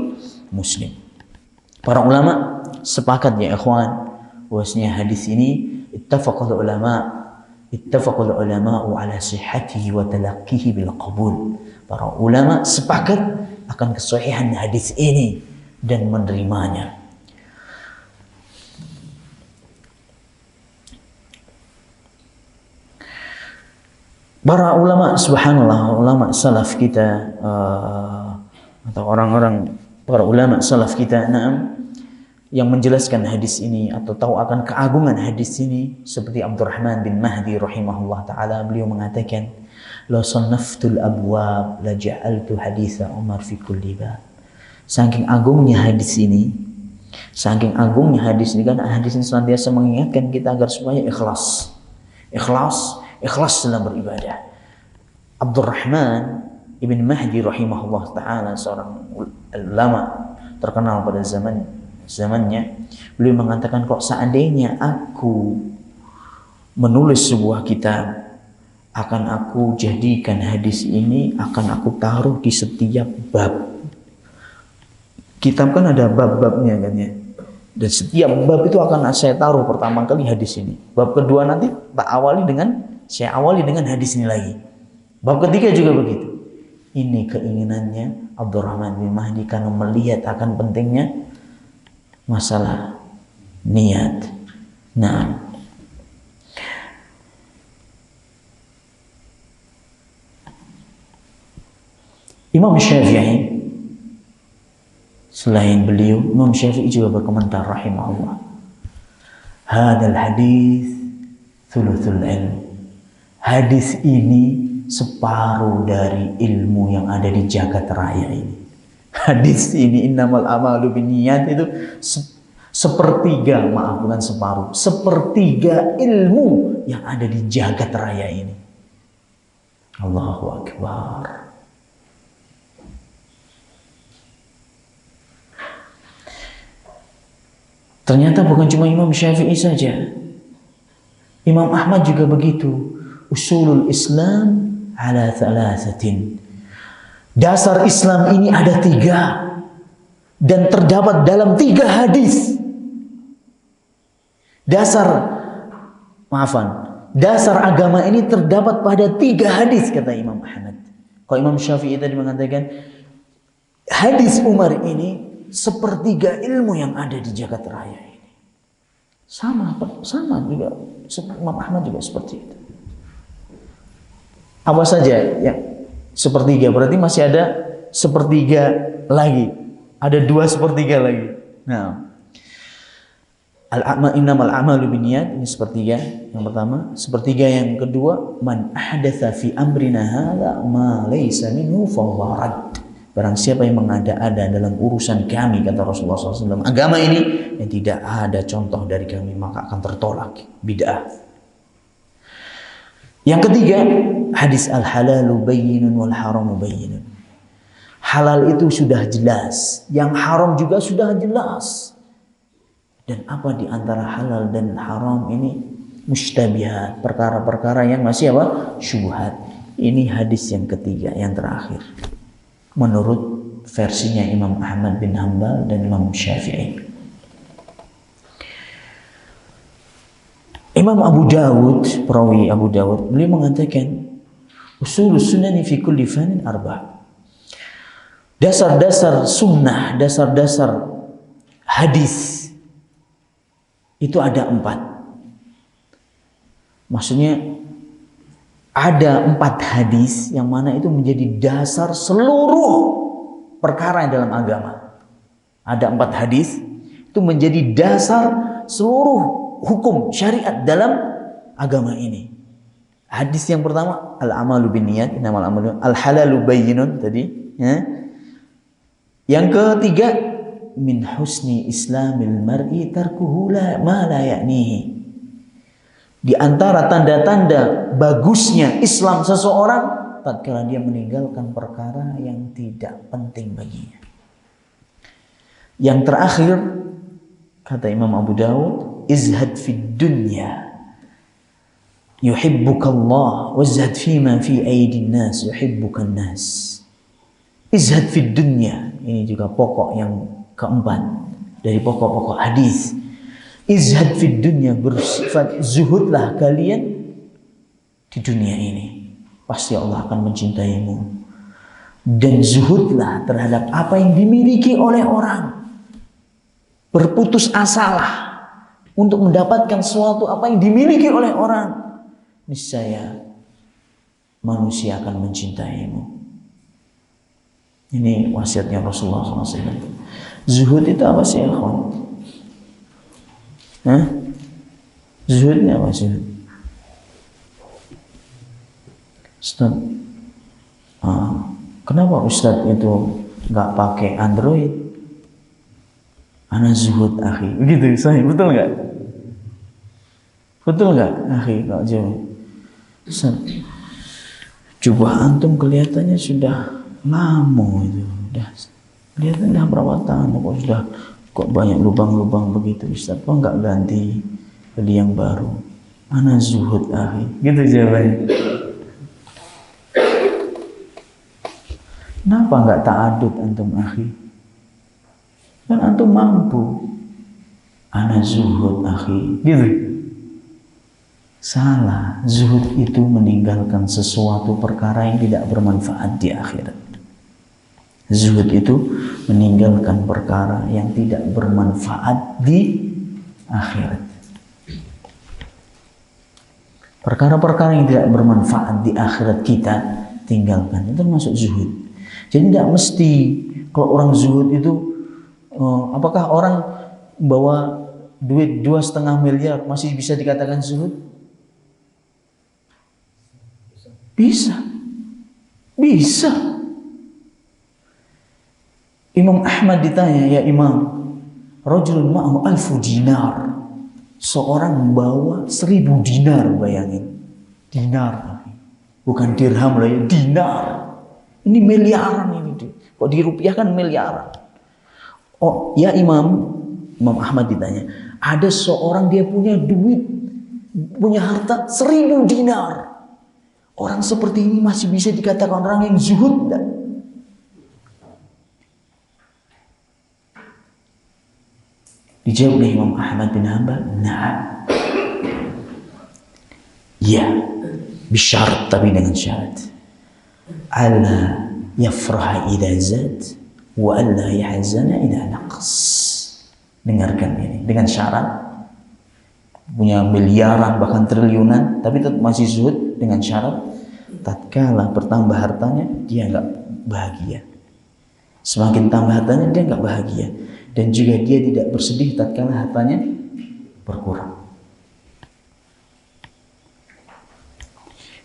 Muslim. Para ulama sepakat ya ikhwan, bahwasanya hadis ini ittafaqul ulama ala sihhatihi wa talaqqihi bil qabul. Para ulama sepakat akan kesahihan hadis ini dan menerimanya. Para ulama, subhanallah, ulama salaf kita atau orang-orang para ulama salaf kita, yang menjelaskan hadis ini atau tahu akan keagungan hadis ini, seperti Abdurrahman bin Mahdi rahimahullah taala, beliau mengatakan, la sannaftul abwab la ja'altu haditha Umar fi kulli bab. Saking agungnya hadis ini, kan hadis ini senantiasa mengingatkan kita agar supaya ikhlas dalam beribadah. Abdurrahman ibn Mahdi rahimahullah ta'ala, seorang ulama terkenal pada zamannya, beliau mengatakan, kok seandainya aku menulis sebuah kitab, akan aku jadikan hadis ini, akan aku taruh di setiap bab. Kitab kan ada bab-babnya kan ya. Dan setiap bab itu akan saya taruh pertama kali hadis ini. Bab kedua nanti saya awali dengan hadis ini lagi. Bab ketiga juga begitu. Ini keinginannya Abdurrahman bin Mahdi karena melihat akan pentingnya masalah niat. Nah, Imam Syafi'i, selain beliau, Imam Syafi'i juga berkomentar rahimahullah. Hadal hadis thuluthul ilm. Hadis ini separuh dari ilmu yang ada di jagat raya ini. Hadis ini innamal a'malu binniyat itu sepertiga, maaf bukan separuh, sepertiga ilmu yang ada di jagat raya ini. Allahu Akbar. Ternyata bukan cuma Imam Syafi'i saja. Imam Ahmad juga begitu. Usulul Islam ala thalathatin. Dasar Islam ini ada 3 dan terdapat dalam 3 hadis. Dasar agama ini terdapat pada 3 hadis, kata Imam Ahmad. Kalau Imam Syafi'i tadi mengatakan hadis Umar ini sepertiga ilmu yang ada di jagat raya ini. Sama juga Imam Ahmad juga seperti itu. Apa saja yang sepertiga, berarti masih ada sepertiga lagi, ada 2/3 lagi. Nah, innamal a'malu binniyat, ini sepertiga yang pertama. Sepertiga yang kedua, man ahdatsa fi amrina hadza ma laysa minhu fahuwa rad. Barang siapa yang mengada-ada dalam urusan kami, kata Rasulullah SAW, agama ini yang tidak ada contoh dari kami, maka akan tertolak, bid'ah. Yang ketiga, hadis al-halalu bayyinun wal haramu bayyinun. Halal itu sudah jelas, yang haram juga sudah jelas. Dan apa di antara halal dan haram ini mustabihat, perkara-perkara yang masih apa? Syubhat. Ini hadis yang ketiga, yang terakhir. Menurut versinya Imam Ahmad bin Hanbal dan Imam Syafi'i. Imam Abu Dawud, perawi Abu Dawud, beliau mengatakan usulus sunnani fi kulli fanin arba'. Dasar-dasar sunnah, dasar-dasar hadis itu ada 4. Maksudnya ada 4 hadis yang mana itu menjadi dasar seluruh perkara yang dalam agama. Ada 4 hadis itu menjadi dasar seluruh hukum syariat dalam agama ini. Hadis yang pertama, al-amalu binniyat, innamal a'malu, al-halalu bayyinun tadi, ya. Yang ketiga, min husni islamil mar'i tarkuhu ma la ya'nihi. Di antara tanda-tanda bagusnya Islam seseorang tatkala dia meninggalkan perkara yang tidak penting baginya. Yang terakhir, kata Imam Abu Dawud, izhad fid dunya yuhibbukallah wazhad fima fi aydin nas yuhibbukan nas. Izhad fid dunya, ini juga pokok yang keempat dari pokok-pokok hadis. Izhad fid dunya, bersifat zuhudlah kalian di dunia ini, pasti Allah akan mencintaimu. Dan zuhudlah terhadap apa yang dimiliki oleh orang. Berputus asalah untuk mendapatkan sesuatu apa yang dimiliki oleh orang, niscaya manusia akan mencintaimu. Ini wasiatnya Rasulullah SAW. Zuhud itu apa sih, ikhwan? Zuhudnya apa sih? Ustaz, kenapa Ustaz itu nggak pakai Android? Ana zuhud akhi, begitu, sahih, betul nggak? Betul nggak, akhi? Kalau jawab, Ustaz, coba antum kelihatannya sudah lama itu, udah kelihatannya udah berapa tahun, kok banyak lubang-lubang begitu, Ustaz? Kok nggak ganti beli yang baru? Ana zuhud akhi. Gitu jawabannya. Kenapa enggak ta'adud antum akhi? Kan antum mampu. Ana zuhud akhi. Gitu. Salah. Zuhud itu meninggalkan sesuatu perkara yang tidak bermanfaat di akhirat. Zuhud itu meninggalkan perkara yang tidak bermanfaat di akhirat. Perkara-perkara yang tidak bermanfaat di akhirat kita tinggalkan. Itu termasuk zuhud. Jadi tidak mesti kalau orang zuhud itu, apakah orang bawa duit 2,5 miliar masih bisa dikatakan zuhud? Bisa. Bisa. Imam Ahmad ditanya, ya Imam, rajulun ma'ahu 1000 dinar. Seorang membawa 1000 dinar, bayangin. Dinar. Bukan dirham lah ya, dinar. Ini miliaran ini. Kok dirupiahkan miliaran. Oh, ya Imam Ahmad ditanya, ada seorang dia punya duit, punya harta 1000 dinar. Orang seperti ini masih bisa dikatakan orang yang zuhud enggak? Dijawab oleh Imam Ahmad bin Hanbal, "Na'am." Ya, bisyarat, tapi dengan syarat. Alla yafraha idza zad wa alla yahzana idza naqas. Dengarkan ini, dengan syarat punya miliaran bahkan triliunan tapi tetap masih zuhud, dengan syarat tatkala bertambah hartanya dia enggak bahagia. Semakin tambah hartanya dia enggak bahagia. Dan juga dia tidak bersedih tatkala hartanya berkurang.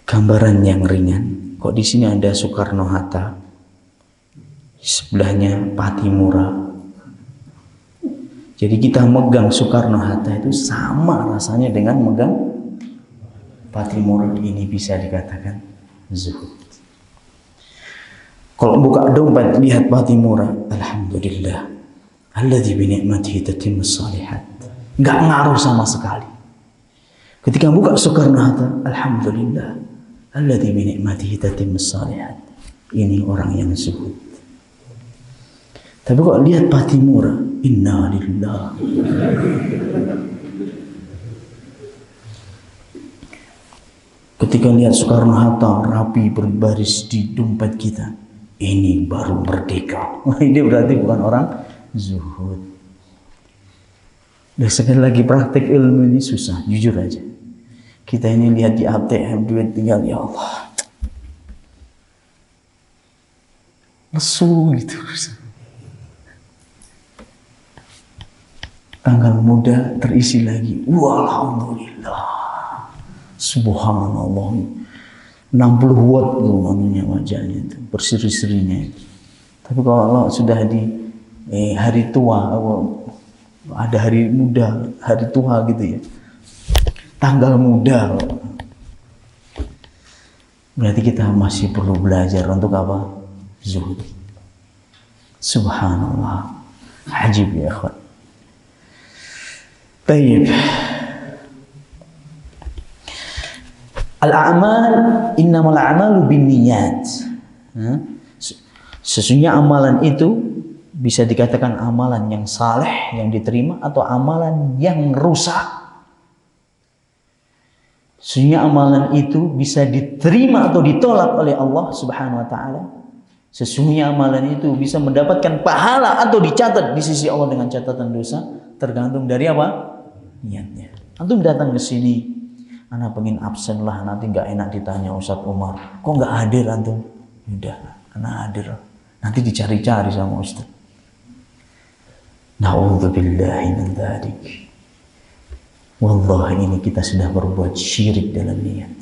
Gambaran yang ringan. Kok di sini ada Soekarno-Hatta, sebelahnya Pattimura. Jadi kita megang Soekarno-Hatta itu sama rasanya dengan megang Pattimura. Ini bisa dikatakan zuhud. Kalau buka dompet lihat Pattimura, alhamdulillah. Alladzi bi ni'matihi tatimmus shalihat. Enggak ngaruh sama sekali. Ketika buka Soekarno-Hatta, alhamdulillah. Alladzi bi ni'matihi tatimmus shalihat. Ini orang yang zuhud. Tapi kok lihat Pattimura, inna lillahi. Ketika lihat Soekarno-Hatta rapi berbaris di dompet kita, ini baru merdeka. Ini berarti bukan orang zuhud. Dan sekali lagi praktek ilmu ini susah, jujur aja. Kita ini lihat di ATM duit tinggal, ya Allah, lesu gitu. Tanggal muda terisi lagi, walhamdulillah, subhanallah, 60 watt tuh manunya wajahnya itu, berseri-serinya itu. Tapi kalau sudah di hari tua, ada hari muda, hari tua gitu ya, tanggal muda, berarti kita masih perlu belajar untuk apa? Zuhud. Subhanallah, ajib ya akhwan. Baik. Al-a'mal innamal a'malu binniyat. Sesungguhnya amalan itu bisa dikatakan amalan yang saleh yang diterima atau amalan yang rusak. Sesungguhnya amalan itu bisa diterima atau ditolak oleh Allah Subhanahu wa taala. Sesungguhnya amalan itu bisa mendapatkan pahala atau dicatat di sisi Allah dengan catatan dosa, tergantung dari apa? Niatnya. Antum datang ke sini, ana pengen absen lah, nanti nggak enak ditanya Ustadz Umar, kok nggak hadir antum? Udah, ana hadir. Nanti dicari-cari sama Ustadz. Na'udzubillahi min dzalik. Wallahi ini kita sudah berbuat syirik dalam niat.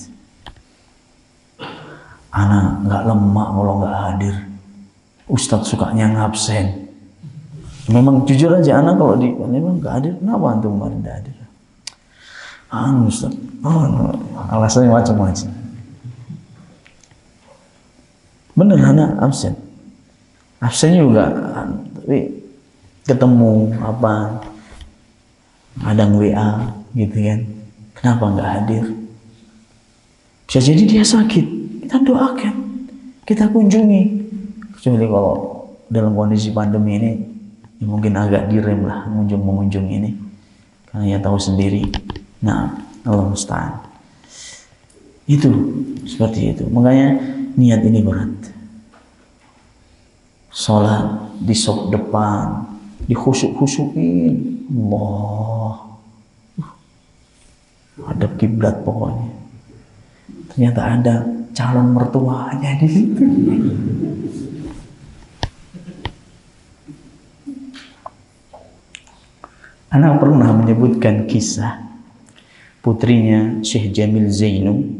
Ana nggak lemak kalau nggak hadir. Ustadz sukanya ngabsen. Memang jujur aja, ana kalau memang nggak hadir, kenapa antum kemarin nggak hadir? Ustadz, alasannya macam-macam. Bener ana absen. Absennya juga, tapi ketemu apa, kadang WA gitu kan, Kenapa nggak hadir? Bisa jadi dia sakit, kita doakan, kita kunjungi. Kecuali kalau dalam kondisi pandemi ini, ya mungkin agak direm lah mengunjung ini, karena ya tahu sendiri. Nah, Allah musta'an. Itu seperti itu. Makanya niat ini berat. Sholat di sop depan, dikhusuk-khusukin, Allah, hadap kiblat pokoknya. Ternyata ada calon mertuanya di situ. Anak pernah menyebutkan kisah putrinya Syekh Jamil Zainu.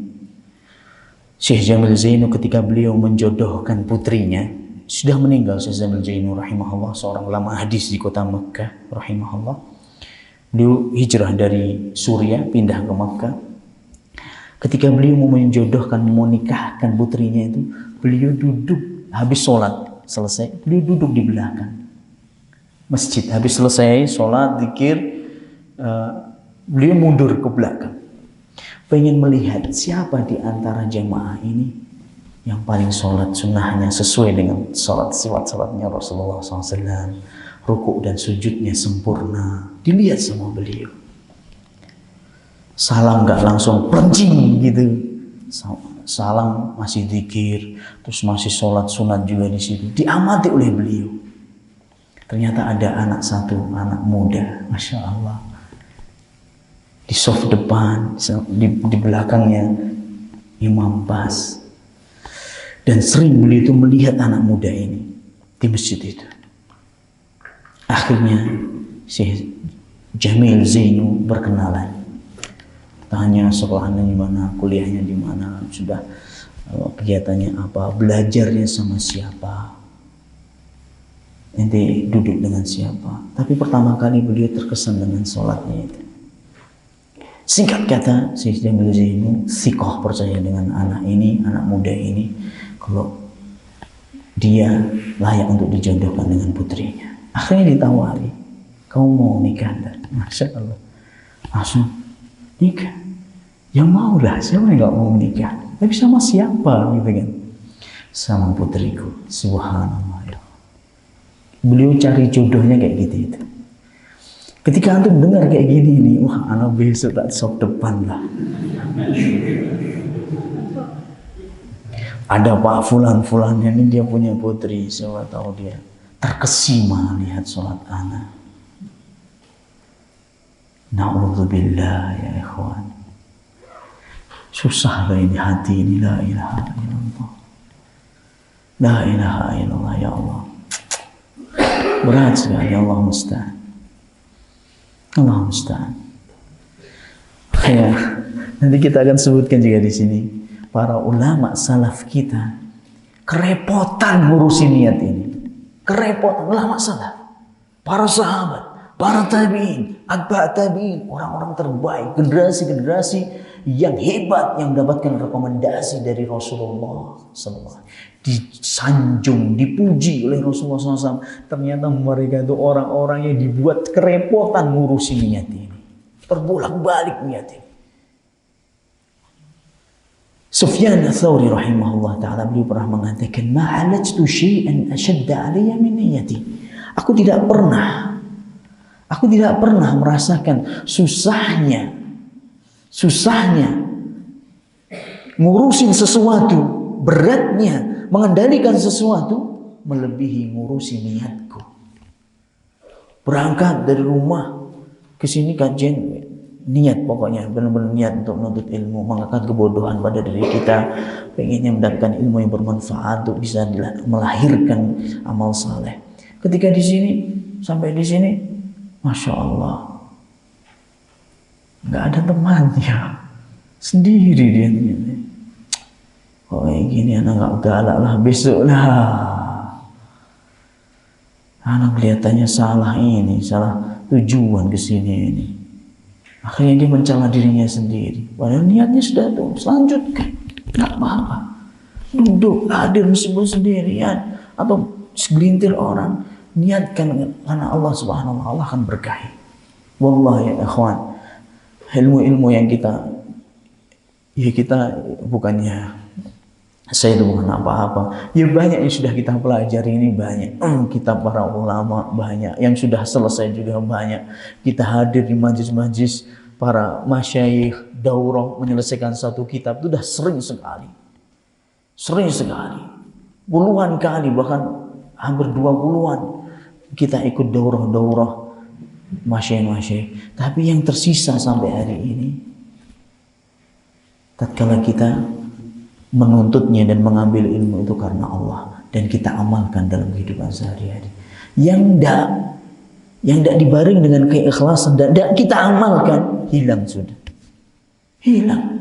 Syekh Jamil Zainu ketika beliau menjodohkan putrinya, sudah meninggal Syekh Jamil Zainu rahimahullah, seorang ulama hadis di kota Mekah rahimahullah. Beliau hijrah dari Suriah pindah ke Mekah. Ketika beliau mau menjodohkan, mau nikahkan putrinya itu, beliau duduk habis sholat selesai, beliau duduk di belakang masjid. Habis selesai sholat, zikir, beliau mundur ke belakang. Pengen melihat siapa di antara jamaah ini yang paling sholat sunnahnya sesuai dengan sifat-sifatnya Rasulullah SAW. Rukuk dan sujudnya sempurna. Dilihat sama beliau. Salam gak langsung pencing gitu. Salam masih zikir, terus masih sholat sunat juga di situ. Diamati oleh beliau. Ternyata ada anak muda, masya Allah. Di soft depan, di belakangnya imam pas. Dan sering beliau itu melihat anak muda ini di masjid itu. Akhirnya Syekh Jamil Zainu berkenalan. Tanya sekolahnya di mana, kuliahnya di mana, sudah kegiatannya apa, belajarnya sama siapa, nanti duduk dengan siapa. Tapi pertama kali beliau terkesan dengan sholatnya itu. Singkat kata, Syekh Jamil Zainu sikoh percaya dengan anak muda ini, kalau dia layak untuk dijodohkan dengan putrinya. Akhirnya ditawari, kamu mau nikah? Masya Allah, langsung nikah. Yang mau lah, siapa yang gak mau menikah? Tapi sama siapa gitu kan? Sama putriku. Subhanallah ya. Beliau cari jodohnya kayak gitu itu. Ketika antum dengar kayak gini nih, wah anak besok tak sop depan lah. Ada Pak Fulan-Fulannya ini, dia punya putri, siapa tahu dia terkesima lihat sholat anak. Na'udzubillah ya ikhwan. Susah lah ini hati ini, la ilaha illallah. La ilaha illallah ya Allah. Berat sekali, Allah musta'an. Allah musta'an. Ya, nanti kita akan sebutkan juga di sini para ulama salaf kita kerepotan ngurusin niat ini. Kerepotan ulama salaf, para sahabat, para tabi'in, atba' tabi'in, orang-orang terbaik, generasi-generasi yang hebat yang mendapatkan rekomendasi dari Rasulullah SAW, disanjung, dipuji oleh Rasulullah SAW. Ternyata mereka itu orang-orang yang dibuat kerepotan ngurusin niat ini, terbolak-balik niat ini. Sufyan Ats-Tsauri rahimahullah ta'ala, beliau pernah mengatakan, ma'alajtu syai'an ashadda alayya min niyati. Aku tidak pernah merasakan susahnya ngurusin sesuatu, beratnya mengendalikan sesuatu melebihi ngurusin niatku. Berangkat dari rumah ke sini kajian, niat pokoknya benar-benar niat untuk menuntut ilmu, mengangkat kebodohan pada diri kita, pengennya mendapatkan ilmu yang bermanfaat untuk bisa melahirkan amal saleh. Ketika di sini sampai di sini, masya Allah, nggak ada temannya, sendiri dia. Oh gini anak nggak galak lah, besok lah. Anak kelihatannya salah tujuan ke sini ini. Akhirnya dia mencela dirinya sendiri. Padahal niatnya sudah tuh, selanjutkan, nggak apa-apa. Duduk hadir meskipun sendirian atau segelintir orang, niatkan karena Allah Subhanahu wa Ta'ala akan berkahi. Wallahi ya ikhwan. ilmu-ilmu yang kita bukannya, saya itu bukan apa-apa. Ya banyak yang sudah kita pelajari ini, banyak. Kitab para ulama banyak. Yang sudah selesai juga banyak. Kita hadir di majlis-majlis para masyayikh, daurah menyelesaikan satu kitab itu sudah sering sekali. Sering sekali. Puluhan kali, bahkan hampir 20-an. Kita ikut daurah-daurah masyayikh. Tapi yang tersisa sampai hari ini, tatkala kita menuntutnya dan mengambil ilmu itu karena Allah dan kita amalkan dalam kehidupan sehari-hari, yang tidak dibaring dengan keikhlasan dan tidak kita amalkan, hilang sudah, hilang.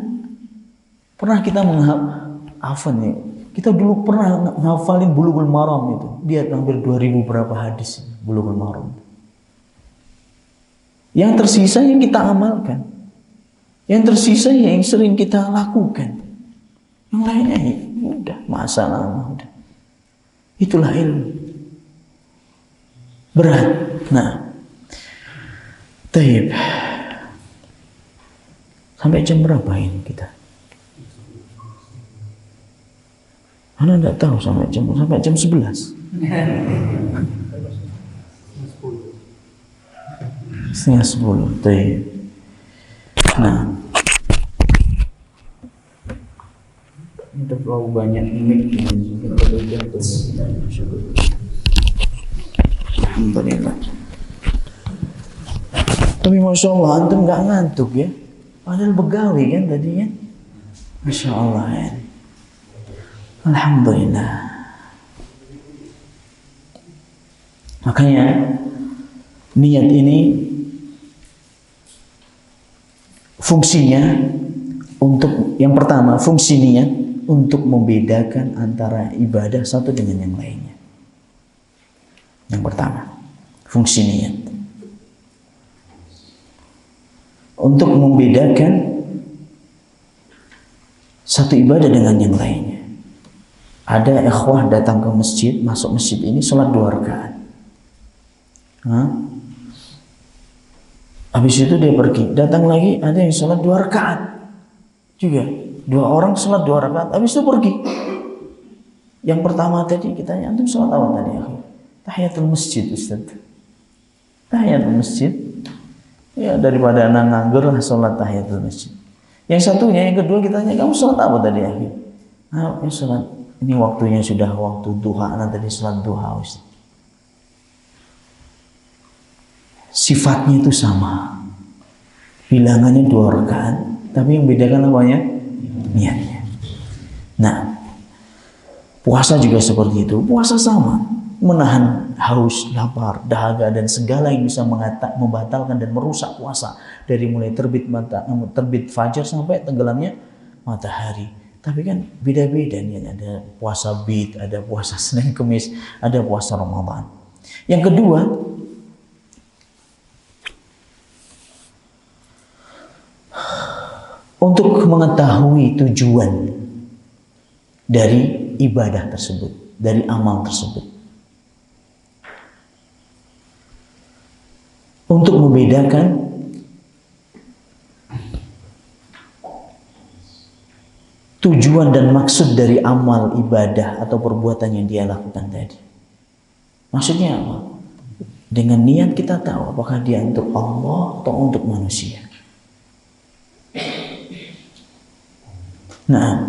Pernah kita menghafal nih, kita dulu pernah ngafalin Bulughul Maram itu, dia hampir 2000 berapa hadis Bulughul Maram. Yang tersisa yang kita amalkan, yang tersisa yang sering kita lakukan. Yang lainnya udah masalah, udah. Itulah ilmu. Berat. Nah, taib. Sampai jam berapa ini kita? Anda tidak tahu sampai jam 11. Setengah 10. Taib. Nah, udah terlalu banyak mic. Alhamdulillah. Tapi Masya Allah, antum gak ngantuk ya? Padahal begawi kan tadinya. Masya Allah ya. Alhamdulillah. Makanya niat ini fungsinya untuk yang pertama, fungsi niat untuk membedakan antara ibadah satu dengan yang lainnya. Yang pertama, fungsi niat untuk membedakan satu ibadah dengan yang lainnya. Ada ikhwah datang ke masjid, masuk masjid ini sholat 2 rakaat. Habis itu dia pergi, datang lagi ada yang sholat 2 rakaat juga. 2 orang sholat 2 rakaat, habis itu pergi. Yang pertama tadi kita tanya, antum sholat apa tadi? Tahiyatul masjid, Ustaz. Tahiyatul masjid. Ya daripada anak nganggur lah sholat tahiyatul masjid. Yang satunya, yang kedua kita tanya, kamu sholat apa tadi? Nah, sholat. Ini waktunya sudah waktu duha, anak tadi sholat duha, Ustaz. Sifatnya itu sama. Bilangannya 2 rakaat, tapi yang bedakan apanya? Niatnya. Nah, puasa juga seperti itu. Puasa sama, menahan haus, lapar, dahaga dan segala yang bisa membatalkan dan merusak puasa dari mulai terbit fajar sampai tenggelamnya matahari. Tapi kan beda-beda nih, ada puasa bid, ada puasa Senin Kemis, ada puasa Ramadan. Yang kedua, untuk mengetahui tujuan dari ibadah tersebut, dari amal tersebut. Untuk membedakan tujuan dan maksud dari amal ibadah atau perbuatan yang dia lakukan tadi. Maksudnya apa? Dengan niat kita tahu apakah dia untuk Allah atau untuk manusia. Nah,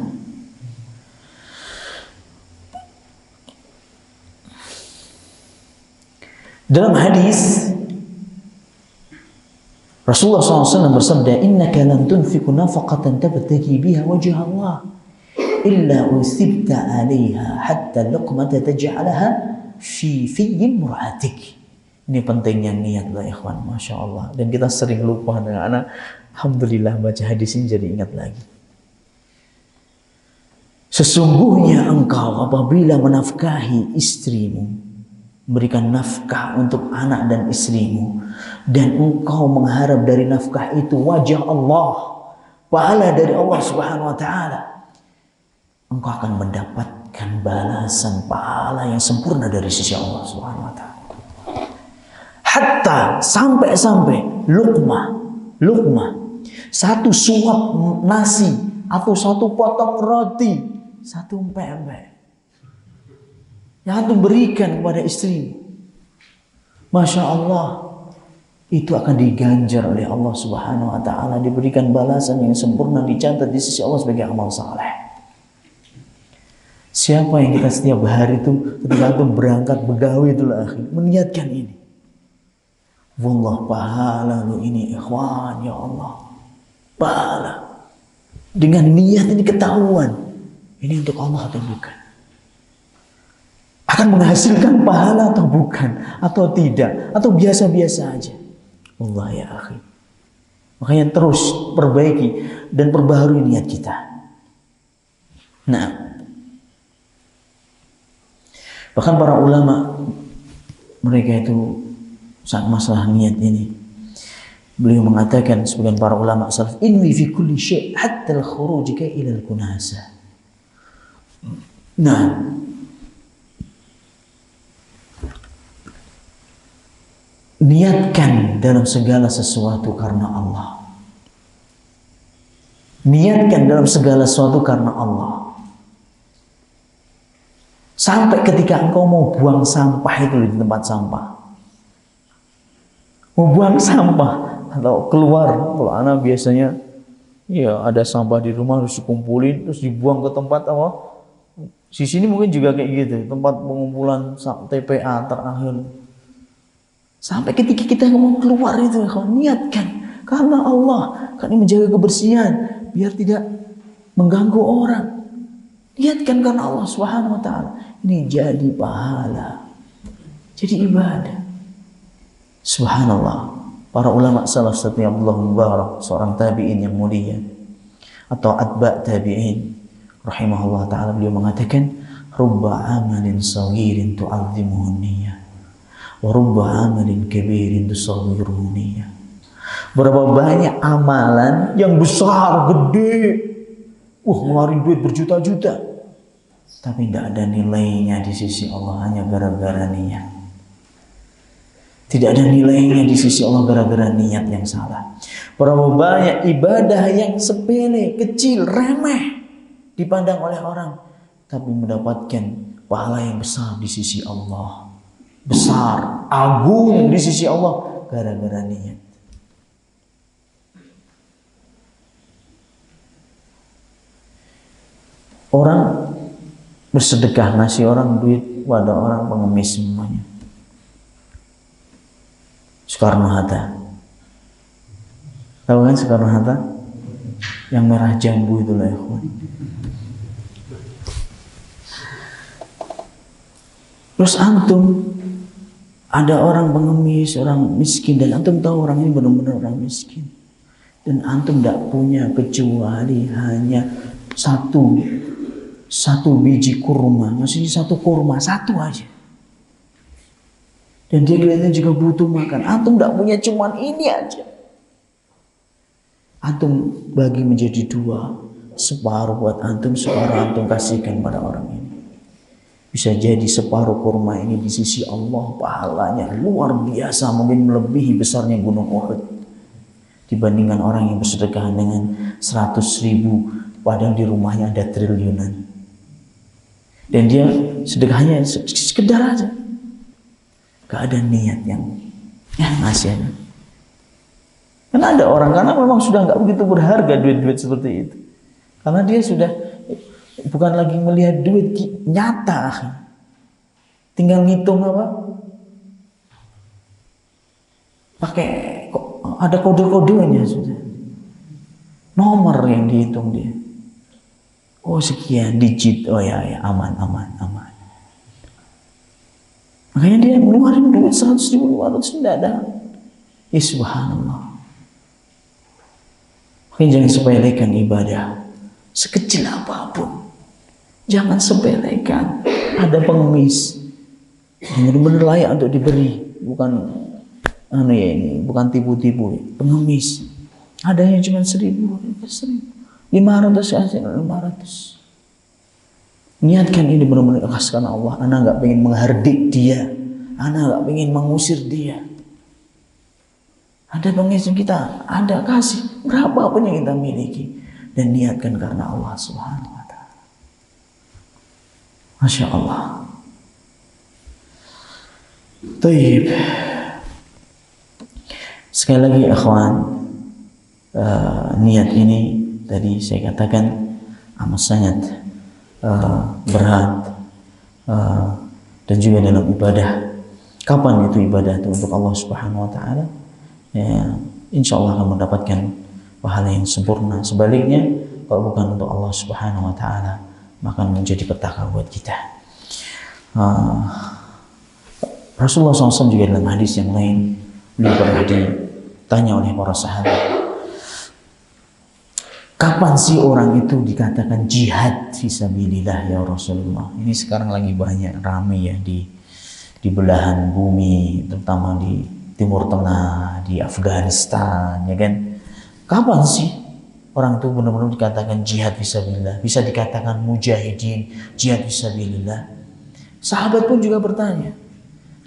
dalam hadis Rasulullah SAW bersabda, innaka lan tunfiqu nafaqatan tabtaghi biha wajha Allah illa usibta 'alaiha hatta luqmata taj'alaha fi imra'atik. Ini pentingnya niat lah ikhwan, Masya Allah. Dan kita sering lupa dengan anak. Alhamdulillah baca hadis ini jadi ingat lagi. Sesungguhnya engkau apabila menafkahi istrimu, memberikan nafkah untuk anak dan istrimu, dan engkau mengharap dari nafkah itu wajah Allah, pahala dari Allah Subhanahu wa taala, engkau akan mendapatkan balasan pahala yang sempurna dari sisi Allah Subhanahu wa taala. Hatta sampai luqmah satu suap nasi atau satu potong roti, satu empek-empek yang antum berikan kepada istri, Masya Allah, itu akan diganjar oleh Allah Subhanahu wa Ta'ala, diberikan balasan yang sempurna, dicatat di sisi Allah sebagai amal saleh. Siapa yang kita setiap hari itu ketika antum berangkat begawi itulah meniatkan ini, wallah pahala lo ini ikhwan, ya Allah, pahala. Dengan niat ini ketahuan ini untuk Allah atau bukan, akan menghasilkan pahala atau bukan, atau tidak, atau biasa-biasa aja. Allah ya akhi, makanya terus perbaiki dan perbaharui niat kita. Nah, bahkan para ulama mereka itu saat masalah niat ini, beliau mengatakan, sebagian para ulama salaf, inni fi kulli syai' hatta al-khuruj ila al-kunasa. Nah, niatkan dalam segala sesuatu karena Allah. Niatkan dalam segala sesuatu karena Allah. Sampai ketika engkau mau buang sampah itu di tempat sampah, mau buang sampah atau keluar, kalau anak biasanya ya ada sampah di rumah harus dikumpulin terus dibuang ke tempat apa, di sini mungkin juga kayak gitu, tempat pengumpulan TPA terakhir. Sampai ketika kita mau keluar itu, niatkan karena Allah, karena menjaga kebersihan biar tidak mengganggu orang. Niatkan karena Allah Subhanahu wa Ta'ala, ini jadi pahala, jadi ibadah. Subhanallah, para ulama salaf seperti Abdullah bin Mubarak, seorang tabi'in yang mulia, atau atba' tabi'in rahimahullah ta'ala, beliau mengatakan, rubba amalin saghirin tu'azzimuhu niyyah wa rubba amalin kabirin tusaghiruhu niyyah. Berapa banyak amalan yang besar, gede, ngeluarin duit berjuta-juta, tapi tidak ada nilainya di sisi Allah hanya gara-gara niat. Tidak ada nilainya di sisi Allah gara-gara niat yang salah. Berapa banyak ibadah yang sepele, kecil, remeh dipandang oleh orang, tapi mendapatkan pahala yang besar di sisi Allah. Besar, agung di sisi Allah gara-gara niat. Orang bersedekah, ngasih orang duit pada orang pengemis semuanya. Soekarno-Hatta, tahu kan Soekarno-Hatta? Yang merah jambu itulah ya. Terus antum ada orang pengemis, orang miskin, dan antum tahu orang ini benar-benar orang miskin, dan antum tidak punya kecuali hanya satu biji kurma, maksudnya satu kurma, satu aja. Dan dia kelihatannya juga butuh makan. Antum tidak punya cuman ini aja. Antum bagi menjadi dua, separuh buat antum, separuh antum kasihkan pada orang ini. Bisa jadi separuh kurma ini di sisi Allah pahalanya luar biasa, mungkin melebihi besarnya gunung Uhud, dibandingkan orang yang bersedekah dengan 100.000 padahal di rumahnya ada triliunan. Dan dia sedekahnya sekedar aja, gak ada niat yang ngasih aja. Karena ada orang, karena memang sudah gak begitu berharga duit-duit seperti itu, karena dia sudah bukan lagi melihat duit nyata, tinggal ngitung apa, pakai ada kode-kodenya, sudah nomor yang dihitung dia. Oh sekian digit, oh ya aman. Makanya dia ngeluarin duit 100.000, 200 tidak ada. Ya subhanallah. Makanya jangan sepelekan ibadah sekecil apapun. Jangan sepelekan. Ada pengemis yang benar-benar layak untuk diberi, bukan bukan tipu-tipu. Pengemis ada yang cuma 1.000, 500. Niatkan ini benar-benar ikhlas karena Allah. Ana nggak pengen menghardik dia, ana nggak pengen mengusir dia. Ada pengemis kita, ada kasih. berapapun yang kita miliki, dan niatkan karena Allah Subhanahu wa Ta'ala. Masya Allah. Taib. Sekali lagi akhwan, niat ini tadi saya katakan amat sangat berat, dan juga dalam ibadah. Kapan itu ibadah itu untuk Allah Subhanahu wa Ta'ala? Ya, insya Allah akan mendapatkan pahala yang sempurna. Sebaliknya, kalau bukan untuk Allah Subhanahu wa Ta'ala, maka menjadi petaka buat kita. Rasulullah SAW juga dalam hadis yang lain, beliau pernah ditanya oleh para sahabat, kapan sih orang itu dikatakan jihad fisabilillah ya Rasulullah? Ini sekarang lagi banyak ramai ya di belahan bumi, terutama di Timur Tengah, di Afghanistan, ya kan? Kapan sih orang itu benar-benar dikatakan jihad fisabilillah, bisa dikatakan mujahidin, jihad fisabilillah? Sahabat pun juga bertanya,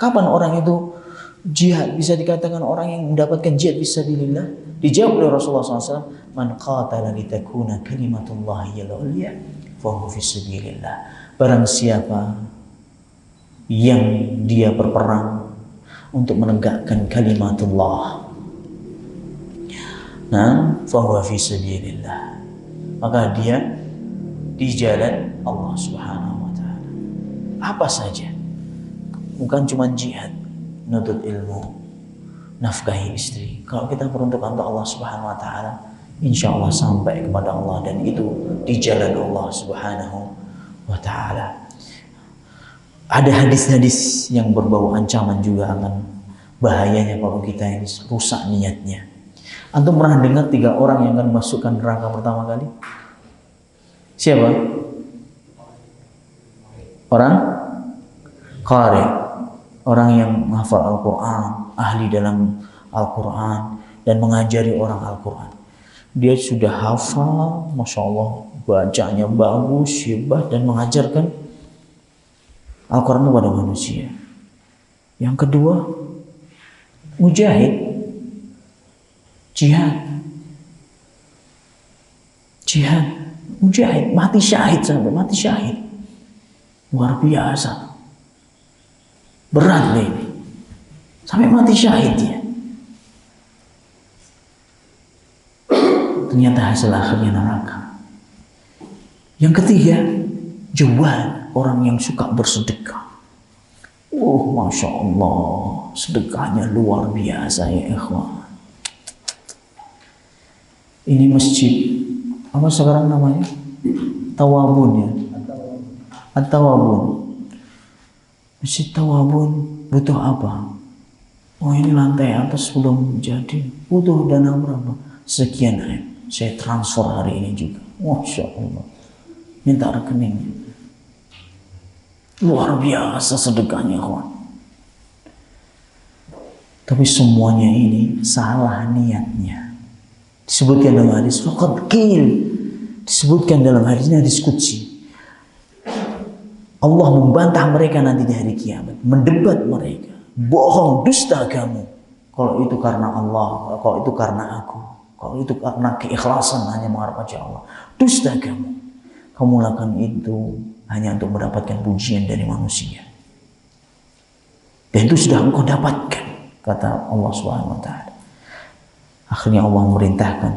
kapan orang itu jihad, bisa dikatakan orang yang mendapatkan jihad fisabilillah? Dijawab oleh Rasulullah SAW, man qatala litakuna kalimatullahi al-ulya fahuwa fisabilillah. Barang siapa yang dia berperang untuk menegakkan kalimatullah, nah, fahuwa fisabilillah, maka dia di jalan Allah Subhanahu wa Ta'ala. Apa saja, bukan cuma jihad, nuntut ilmu, nafkahi istri. Kalau kita peruntukkan untuk Allah Subhanahu wa Ta'ala, insya Allah sampai kepada Allah, dan itu di jalan Allah Subhanahu wa Ta'ala. Ada hadis-hadis yang berbau ancaman juga akan bahayanya kalau kita ini rusak niatnya. Antum pernah dengar 3 orang yang akan masukkan neraka pertama kali? Siapa? Orang qari, orang yang menghafal Al-Quran, ahli dalam Al-Quran, dan mengajari orang Al-Quran. Dia sudah hafal, Masya Allah, bacanya bagus, hebat, dan mengajarkan Al-Quran kepada manusia. Yang kedua, mujahid, jihad, mujahid, mati syahid, sampai mati syahid. Luar biasa, berat ini, sampai mati syahid dia. Ternyata hasil akhirnya neraka. Yang ketiga, jawad, orang yang suka bersedekah. Masya Allah, sedekahnya luar biasa ya ikhwan. Ini masjid, apa sekarang namanya? Tawabun ya? At-Tawabun. Masjid Tawabun butuh apa? Oh, ini lantai atas belum jadi, butuh dana berapa? Sekian, saya transfer hari ini juga. Masya Allah, minta rekeningnya. Luar biasa sedekahnya kawan. Tapi semuanya ini salah niatnya. Disebutkan dalam hadis faqad qil, disebutkan dalam hadisnya, hadis qudsi. Allah membantah mereka nanti di hari kiamat, mendebat mereka. Bohong, dusta kamu. Kalau itu karena Allah, kalau itu karena aku, kalau itu karena keikhlasan hanya mengharap wajah Allah, dusta kamu. Kamu lakukan itu hanya untuk mendapatkan pujian dari manusia. Dan itu sudah engkau dapatkan, kata Allah Subhanahu wa Ta'ala. Akhirnya Allah memerintahkan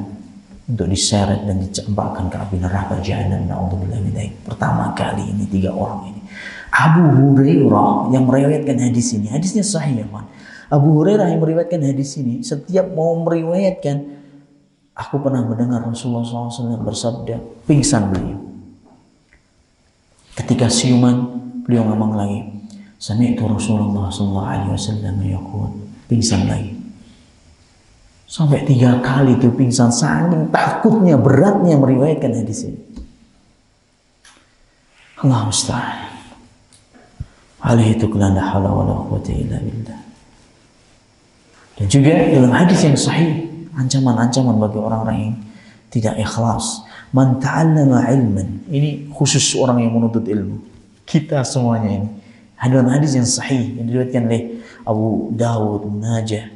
untuk diseret dan dicampakkan ke api neraka Jahannam. Na'udzubillah min dzalik. Pertama kali ini 3 orang ini. Abu Hurairah yang meriwayatkan hadis ini, hadisnya sahih ya man. Abu Hurairah yang meriwayatkan hadis ini, setiap mau meriwayatkan, aku pernah mendengar Rasulullah SAW bersabda, pingsan beliau. Ketika siuman, beliau ngomong lagi, sami'tu Rasulullah SAW yaqul, pingsan lagi. Sampai 3 kali itu pingsan, saking takutnya, beratnya meriwayatkan hadis ini. Allah musta'an. Alaihi tuklan la hawla wa la quwwata illa billah. Dan juga dalam hadis yang sahih, ancaman-ancaman bagi orang-orang yang tidak ikhlas. Man ta'allama ilman, ini khusus orang yang menuntut ilmu. Kita semuanya ini. Dalam hadis yang sahih yang diriwayatkan oleh Abu Dawud, Najah,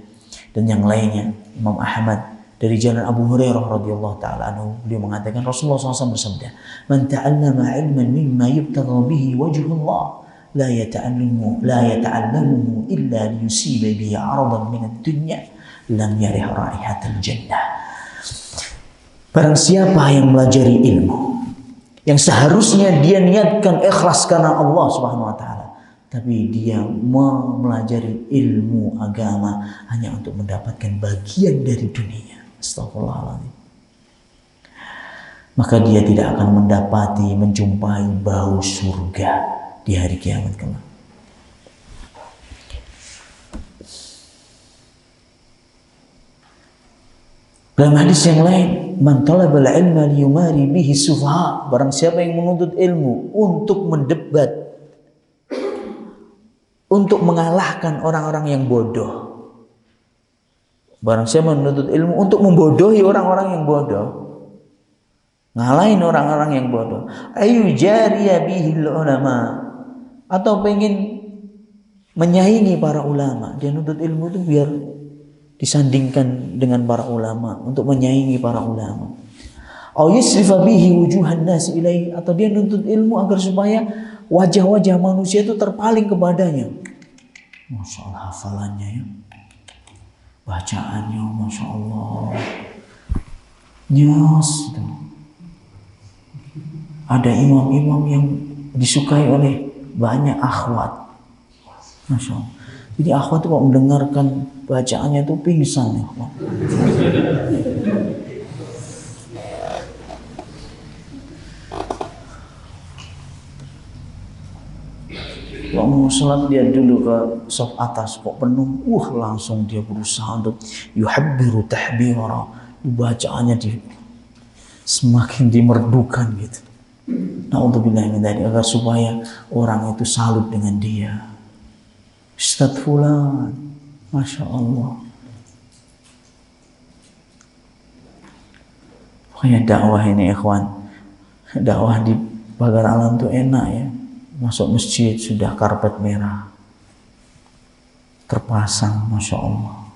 dan yang lainnya, Imam Ahmad Dari jalan Abu Hurairah radhiyallahu taala anhu, beliau mengatakan Rasulullah SAW bersabda, "Man ta'allama 'ilman mimma yubtagha bihi wajhullah la yata'allamuhu illa liyusiba bihi 'aradan min ad-dunya lam yarih raihatal jannah." Barang siapa yang melajari ilmu yang seharusnya dia niatkan ikhlas karena Allah Subhanahu wa taala, tapi dia mempelajari ilmu agama hanya untuk mendapatkan bagian dari dunia, astagfirullahaladzim, maka dia tidak akan menjumpai bau surga di hari kiamat kelak. Dalam hadis yang lain, man talabal ilma liyumari bihi sufaha, barang siapa yang menuntut ilmu untuk mendebat, untuk mengalahkan orang-orang yang bodoh. Barang siapa menuntut ilmu untuk membodohi orang-orang yang bodoh, ngalahin orang-orang yang bodoh. Ayu jariya bihil ulama, atau pengen menyaingi para ulama, dia nuntut ilmu itu biar disandingkan dengan para ulama, untuk menyaingi para ulama. Au yusrifa bihi wujuhan nas ilaihi, atau dia nuntut ilmu agar supaya wajah-wajah manusia itu terpaling kepadanya. Masya Allah hafalannya ya, bacaannya Masya Allah nyos. Ada imam-imam yang disukai oleh banyak akhwat, Masya Allah. Jadi akhwat itu kalau mendengarkan bacaannya itu pingsan ya. Kalau mau sholat dia dulu ke saf atas, kok penuh, langsung dia berusaha untuk yuhabbiru tahbira, bacaannya semakin dimerdukan gitu. Na'udzubillah min dzalik, agar supaya orang itu salut dengan dia. Ustadz fulan, Masya Allah. Pokoknya dakwah ini ikhwan, dakwah di pagar alam itu enak ya. Masuk masjid sudah karpet merah terpasang, Masya Allah.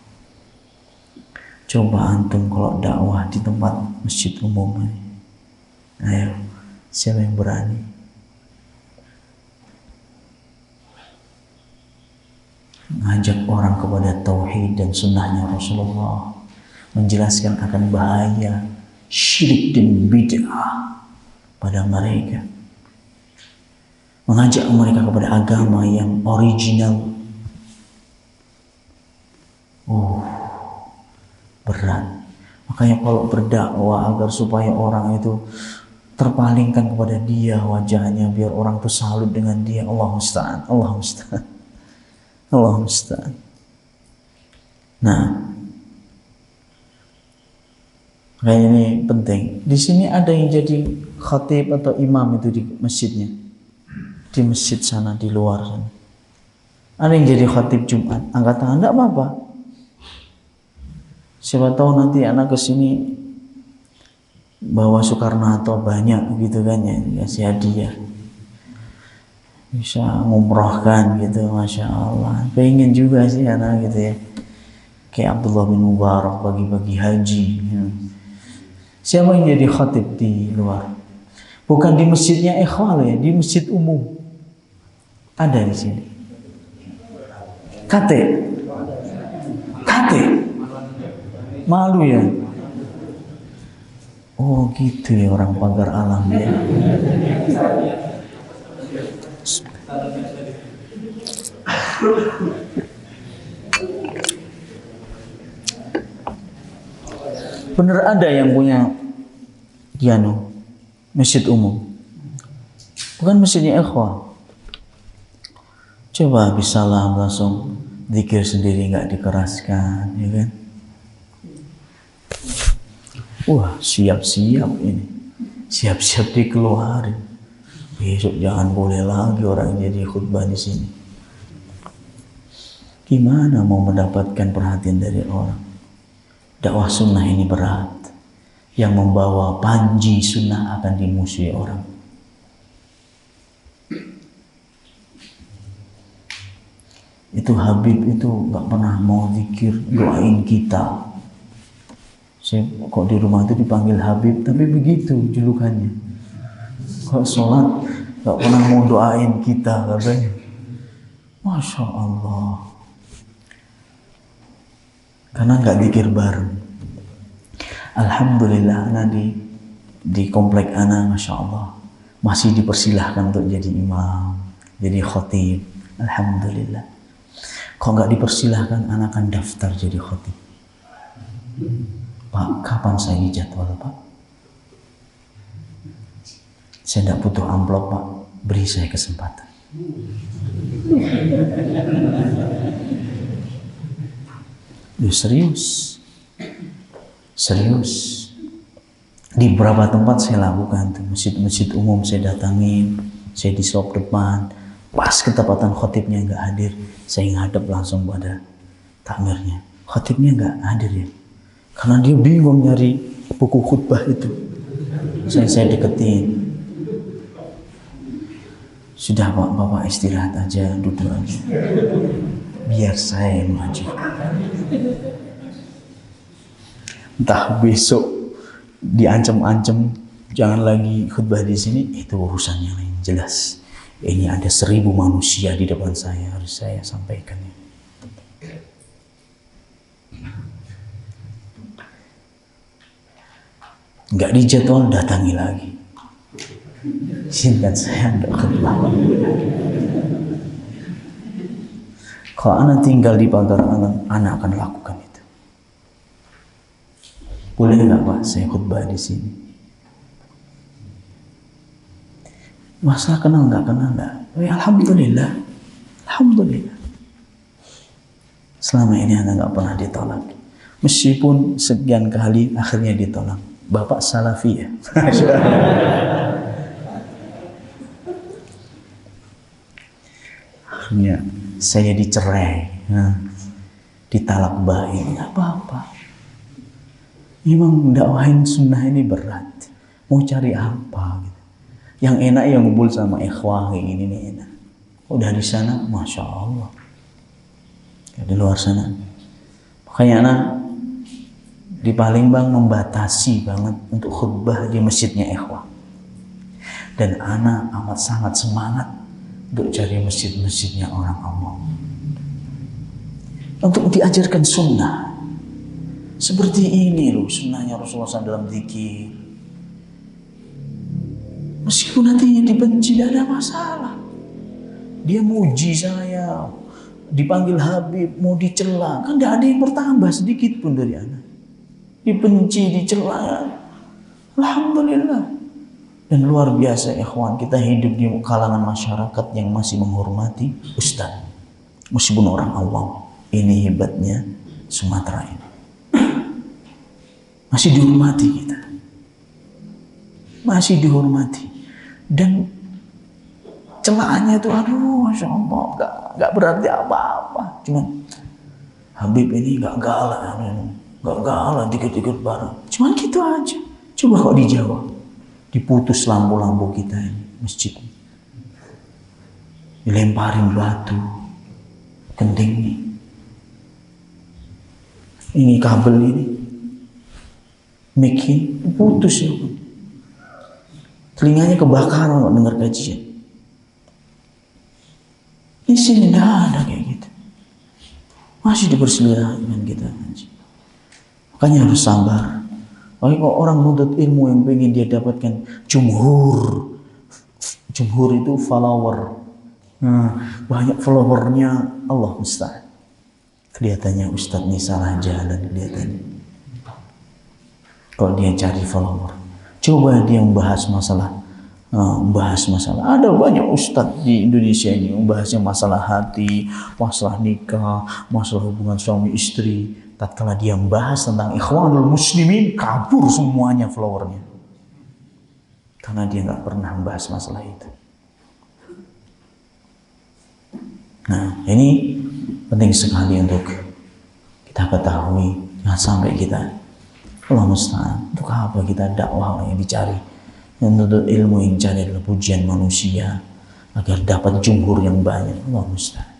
Coba antum kalau dakwah di tempat masjid umum ini, ayo, siapa yang berani? Ngajak orang kepada tauhid dan sunnahnya Rasulullah, menjelaskan akan bahaya syirik dan bid'ah pada mereka, mengajak mereka kepada agama yang original. Berat. Makanya kalau berdakwah agar supaya orang itu terpalingkan kepada dia wajahnya, biar orang itu salut dengan dia, Allah musta'an, Allah musta'an, Allah musta'an. Nah, kayak ini penting. Di sini ada yang jadi khatib atau imam itu di masjidnya, di masjid sana, di luar sana. Ada yang jadi khatib Jumat, angkat tangan, enggak apa-apa. Siapa tahu nanti anak kesini bawa Soekarno-Hatta banyak gitu kan ya, kasih hadiah, bisa ngumrohkan gitu, Masya Allah. Pengen juga sih anak gitu ya, kayak Abdullah bin Mubarak bagi-bagi haji ya. Siapa yang jadi khatib di luar? Bukan di masjidnya ikhwal ya, di masjid umum. Ada di sini kate malu ya. Oh gitu ya orang pagar alam ya. Bener ada yang punya masjid umum, bukan masjidnya ikhwah. Coba habis salam langsung zikir sendiri, nggak dikeraskan, ya kan? Wah, siap-siap ini, siap-siap dikeluarin. Besok jangan boleh lagi orang jadi khutbah di sini. Gimana mau mendapatkan perhatian dari orang? Dakwah sunnah ini berat. Yang membawa panji sunnah akan dimusuhi orang. Itu Habib itu nggak pernah mau zikir, doain kita. Saya kok di rumah itu dipanggil Habib, tapi begitu julukannya. Kok sholat gak pernah mau doain kita katanya. Masya Allah. Karena gak zikir bareng. Alhamdulillah anak di komplek anak, Masya Allah, masih dipersilahkan untuk jadi imam, jadi khotib. Alhamdulillah. Kok gak dipersilahkan, anak akan daftar jadi khotib. Pak, kapan saya dijadwal, Pak? Saya tidak butuh amplop, Pak. Beri saya kesempatan. Serius. Di beberapa tempat saya lakukan tuh, masjid-masjid umum saya datangin, saya di shop depan, pas ketepatan khotibnya nggak hadir, saya ngadep langsung pada takmirnya. Khotibnya nggak hadir ya, karena dia bingung nyari buku khutbah itu. Saya deketin. Sudah Pak, Bapak istirahat aja, duduk aja. Biar saya yang maju. Entah besok diancam-ancam jangan lagi khutbah di sini, itu urusan yang lain. Jelas ini ada 1000 manusia di depan saya, harus saya sampaikan. Nggak dijadwal, datangi lagi. Singkat saya untuk khutbah. Kalau anak tinggal di pagar anak akan lakukan itu. Boleh nggak Pak saya khutbah di sini? Masalah kenal nggak kenal nggak? Alhamdulillah, alhamdulillah. Selama ini anak nggak pernah ditolak. Meskipun sekian kali akhirnya ditolak. Bapak Salafi ya. Akhirnya saya dicerai, ditalak baik, nggak apa-apa. Memang dakwahin sunnah ini berat. Mau cari apa? Gitu. Yang enak ya ngumpul sama ikhwah kayak gini nih enak. Udah di sana, masya Allah. Di luar sana, makanya anak di Palembang membatasi banget untuk khutbah di masjidnya ikhwah. Dan anak amat sangat semangat untuk cari masjid-masjidnya orang Allah. Untuk diajarkan sunnah. Seperti ini loh sunnahnya Rasulullah SAW dalam zikir. Meskipun nantinya dibenci, tidak ada masalah. Dia muji saya, dipanggil Habib, mau dicela, kan tidak ada yang bertambah sedikit pun dari anak. Dibenci, dicela, alhamdulillah. Dan luar biasa ikhwan, kita hidup di kalangan masyarakat yang masih menghormati ustaz. Meskipun orang awam. Ini hebatnya Sumatera ini. Masih dihormati kita. Masih dihormati. Dan celaannya itu aduh Masya Allah, gak berarti apa-apa. Cuman Habib ini gak galak, dikit-dikit bareng. Cuman gitu aja. Coba kok dijawab. Diputus lampu-lampu kita ini, masjid. Dilemparin batu, genting nih. Ini kabel ini, mic putus ya. Telinganya kebakaran kalau dengar kajian. Di sini tidak ada kayak gitu. Masih dipersilahkan dengan kita. Makanya harus sabar. Kok orang nuntut ilmu yang pengen dia dapatkan jumhur itu follower. Banyak followernya, Allah musta'an. Kelihatannya Ustadz ini salah jalan kelihatannya. Kalau dia cari follower, coba dia membahas masalah. Ada banyak Ustadz di Indonesia ini membahasnya masalah hati, masalah nikah, masalah hubungan suami istri. Tatkala dia membahas tentang ikhwanul muslimin, kabur semuanya followernya. Karena dia nggak pernah membahas masalah itu. Nah, ini penting sekali untuk kita ketahui. Jangan sampai kita, Allah musta'an, untuk apa kita dakwah yang dicari? Yang menuntut ilmu yang dicari adalah pujian manusia agar dapat jumhur yang banyak. Allah musta'an.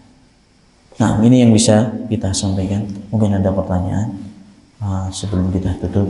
Nah, ini yang bisa kita sampaikan. Mungkin ada pertanyaan. sebelum kita tutup,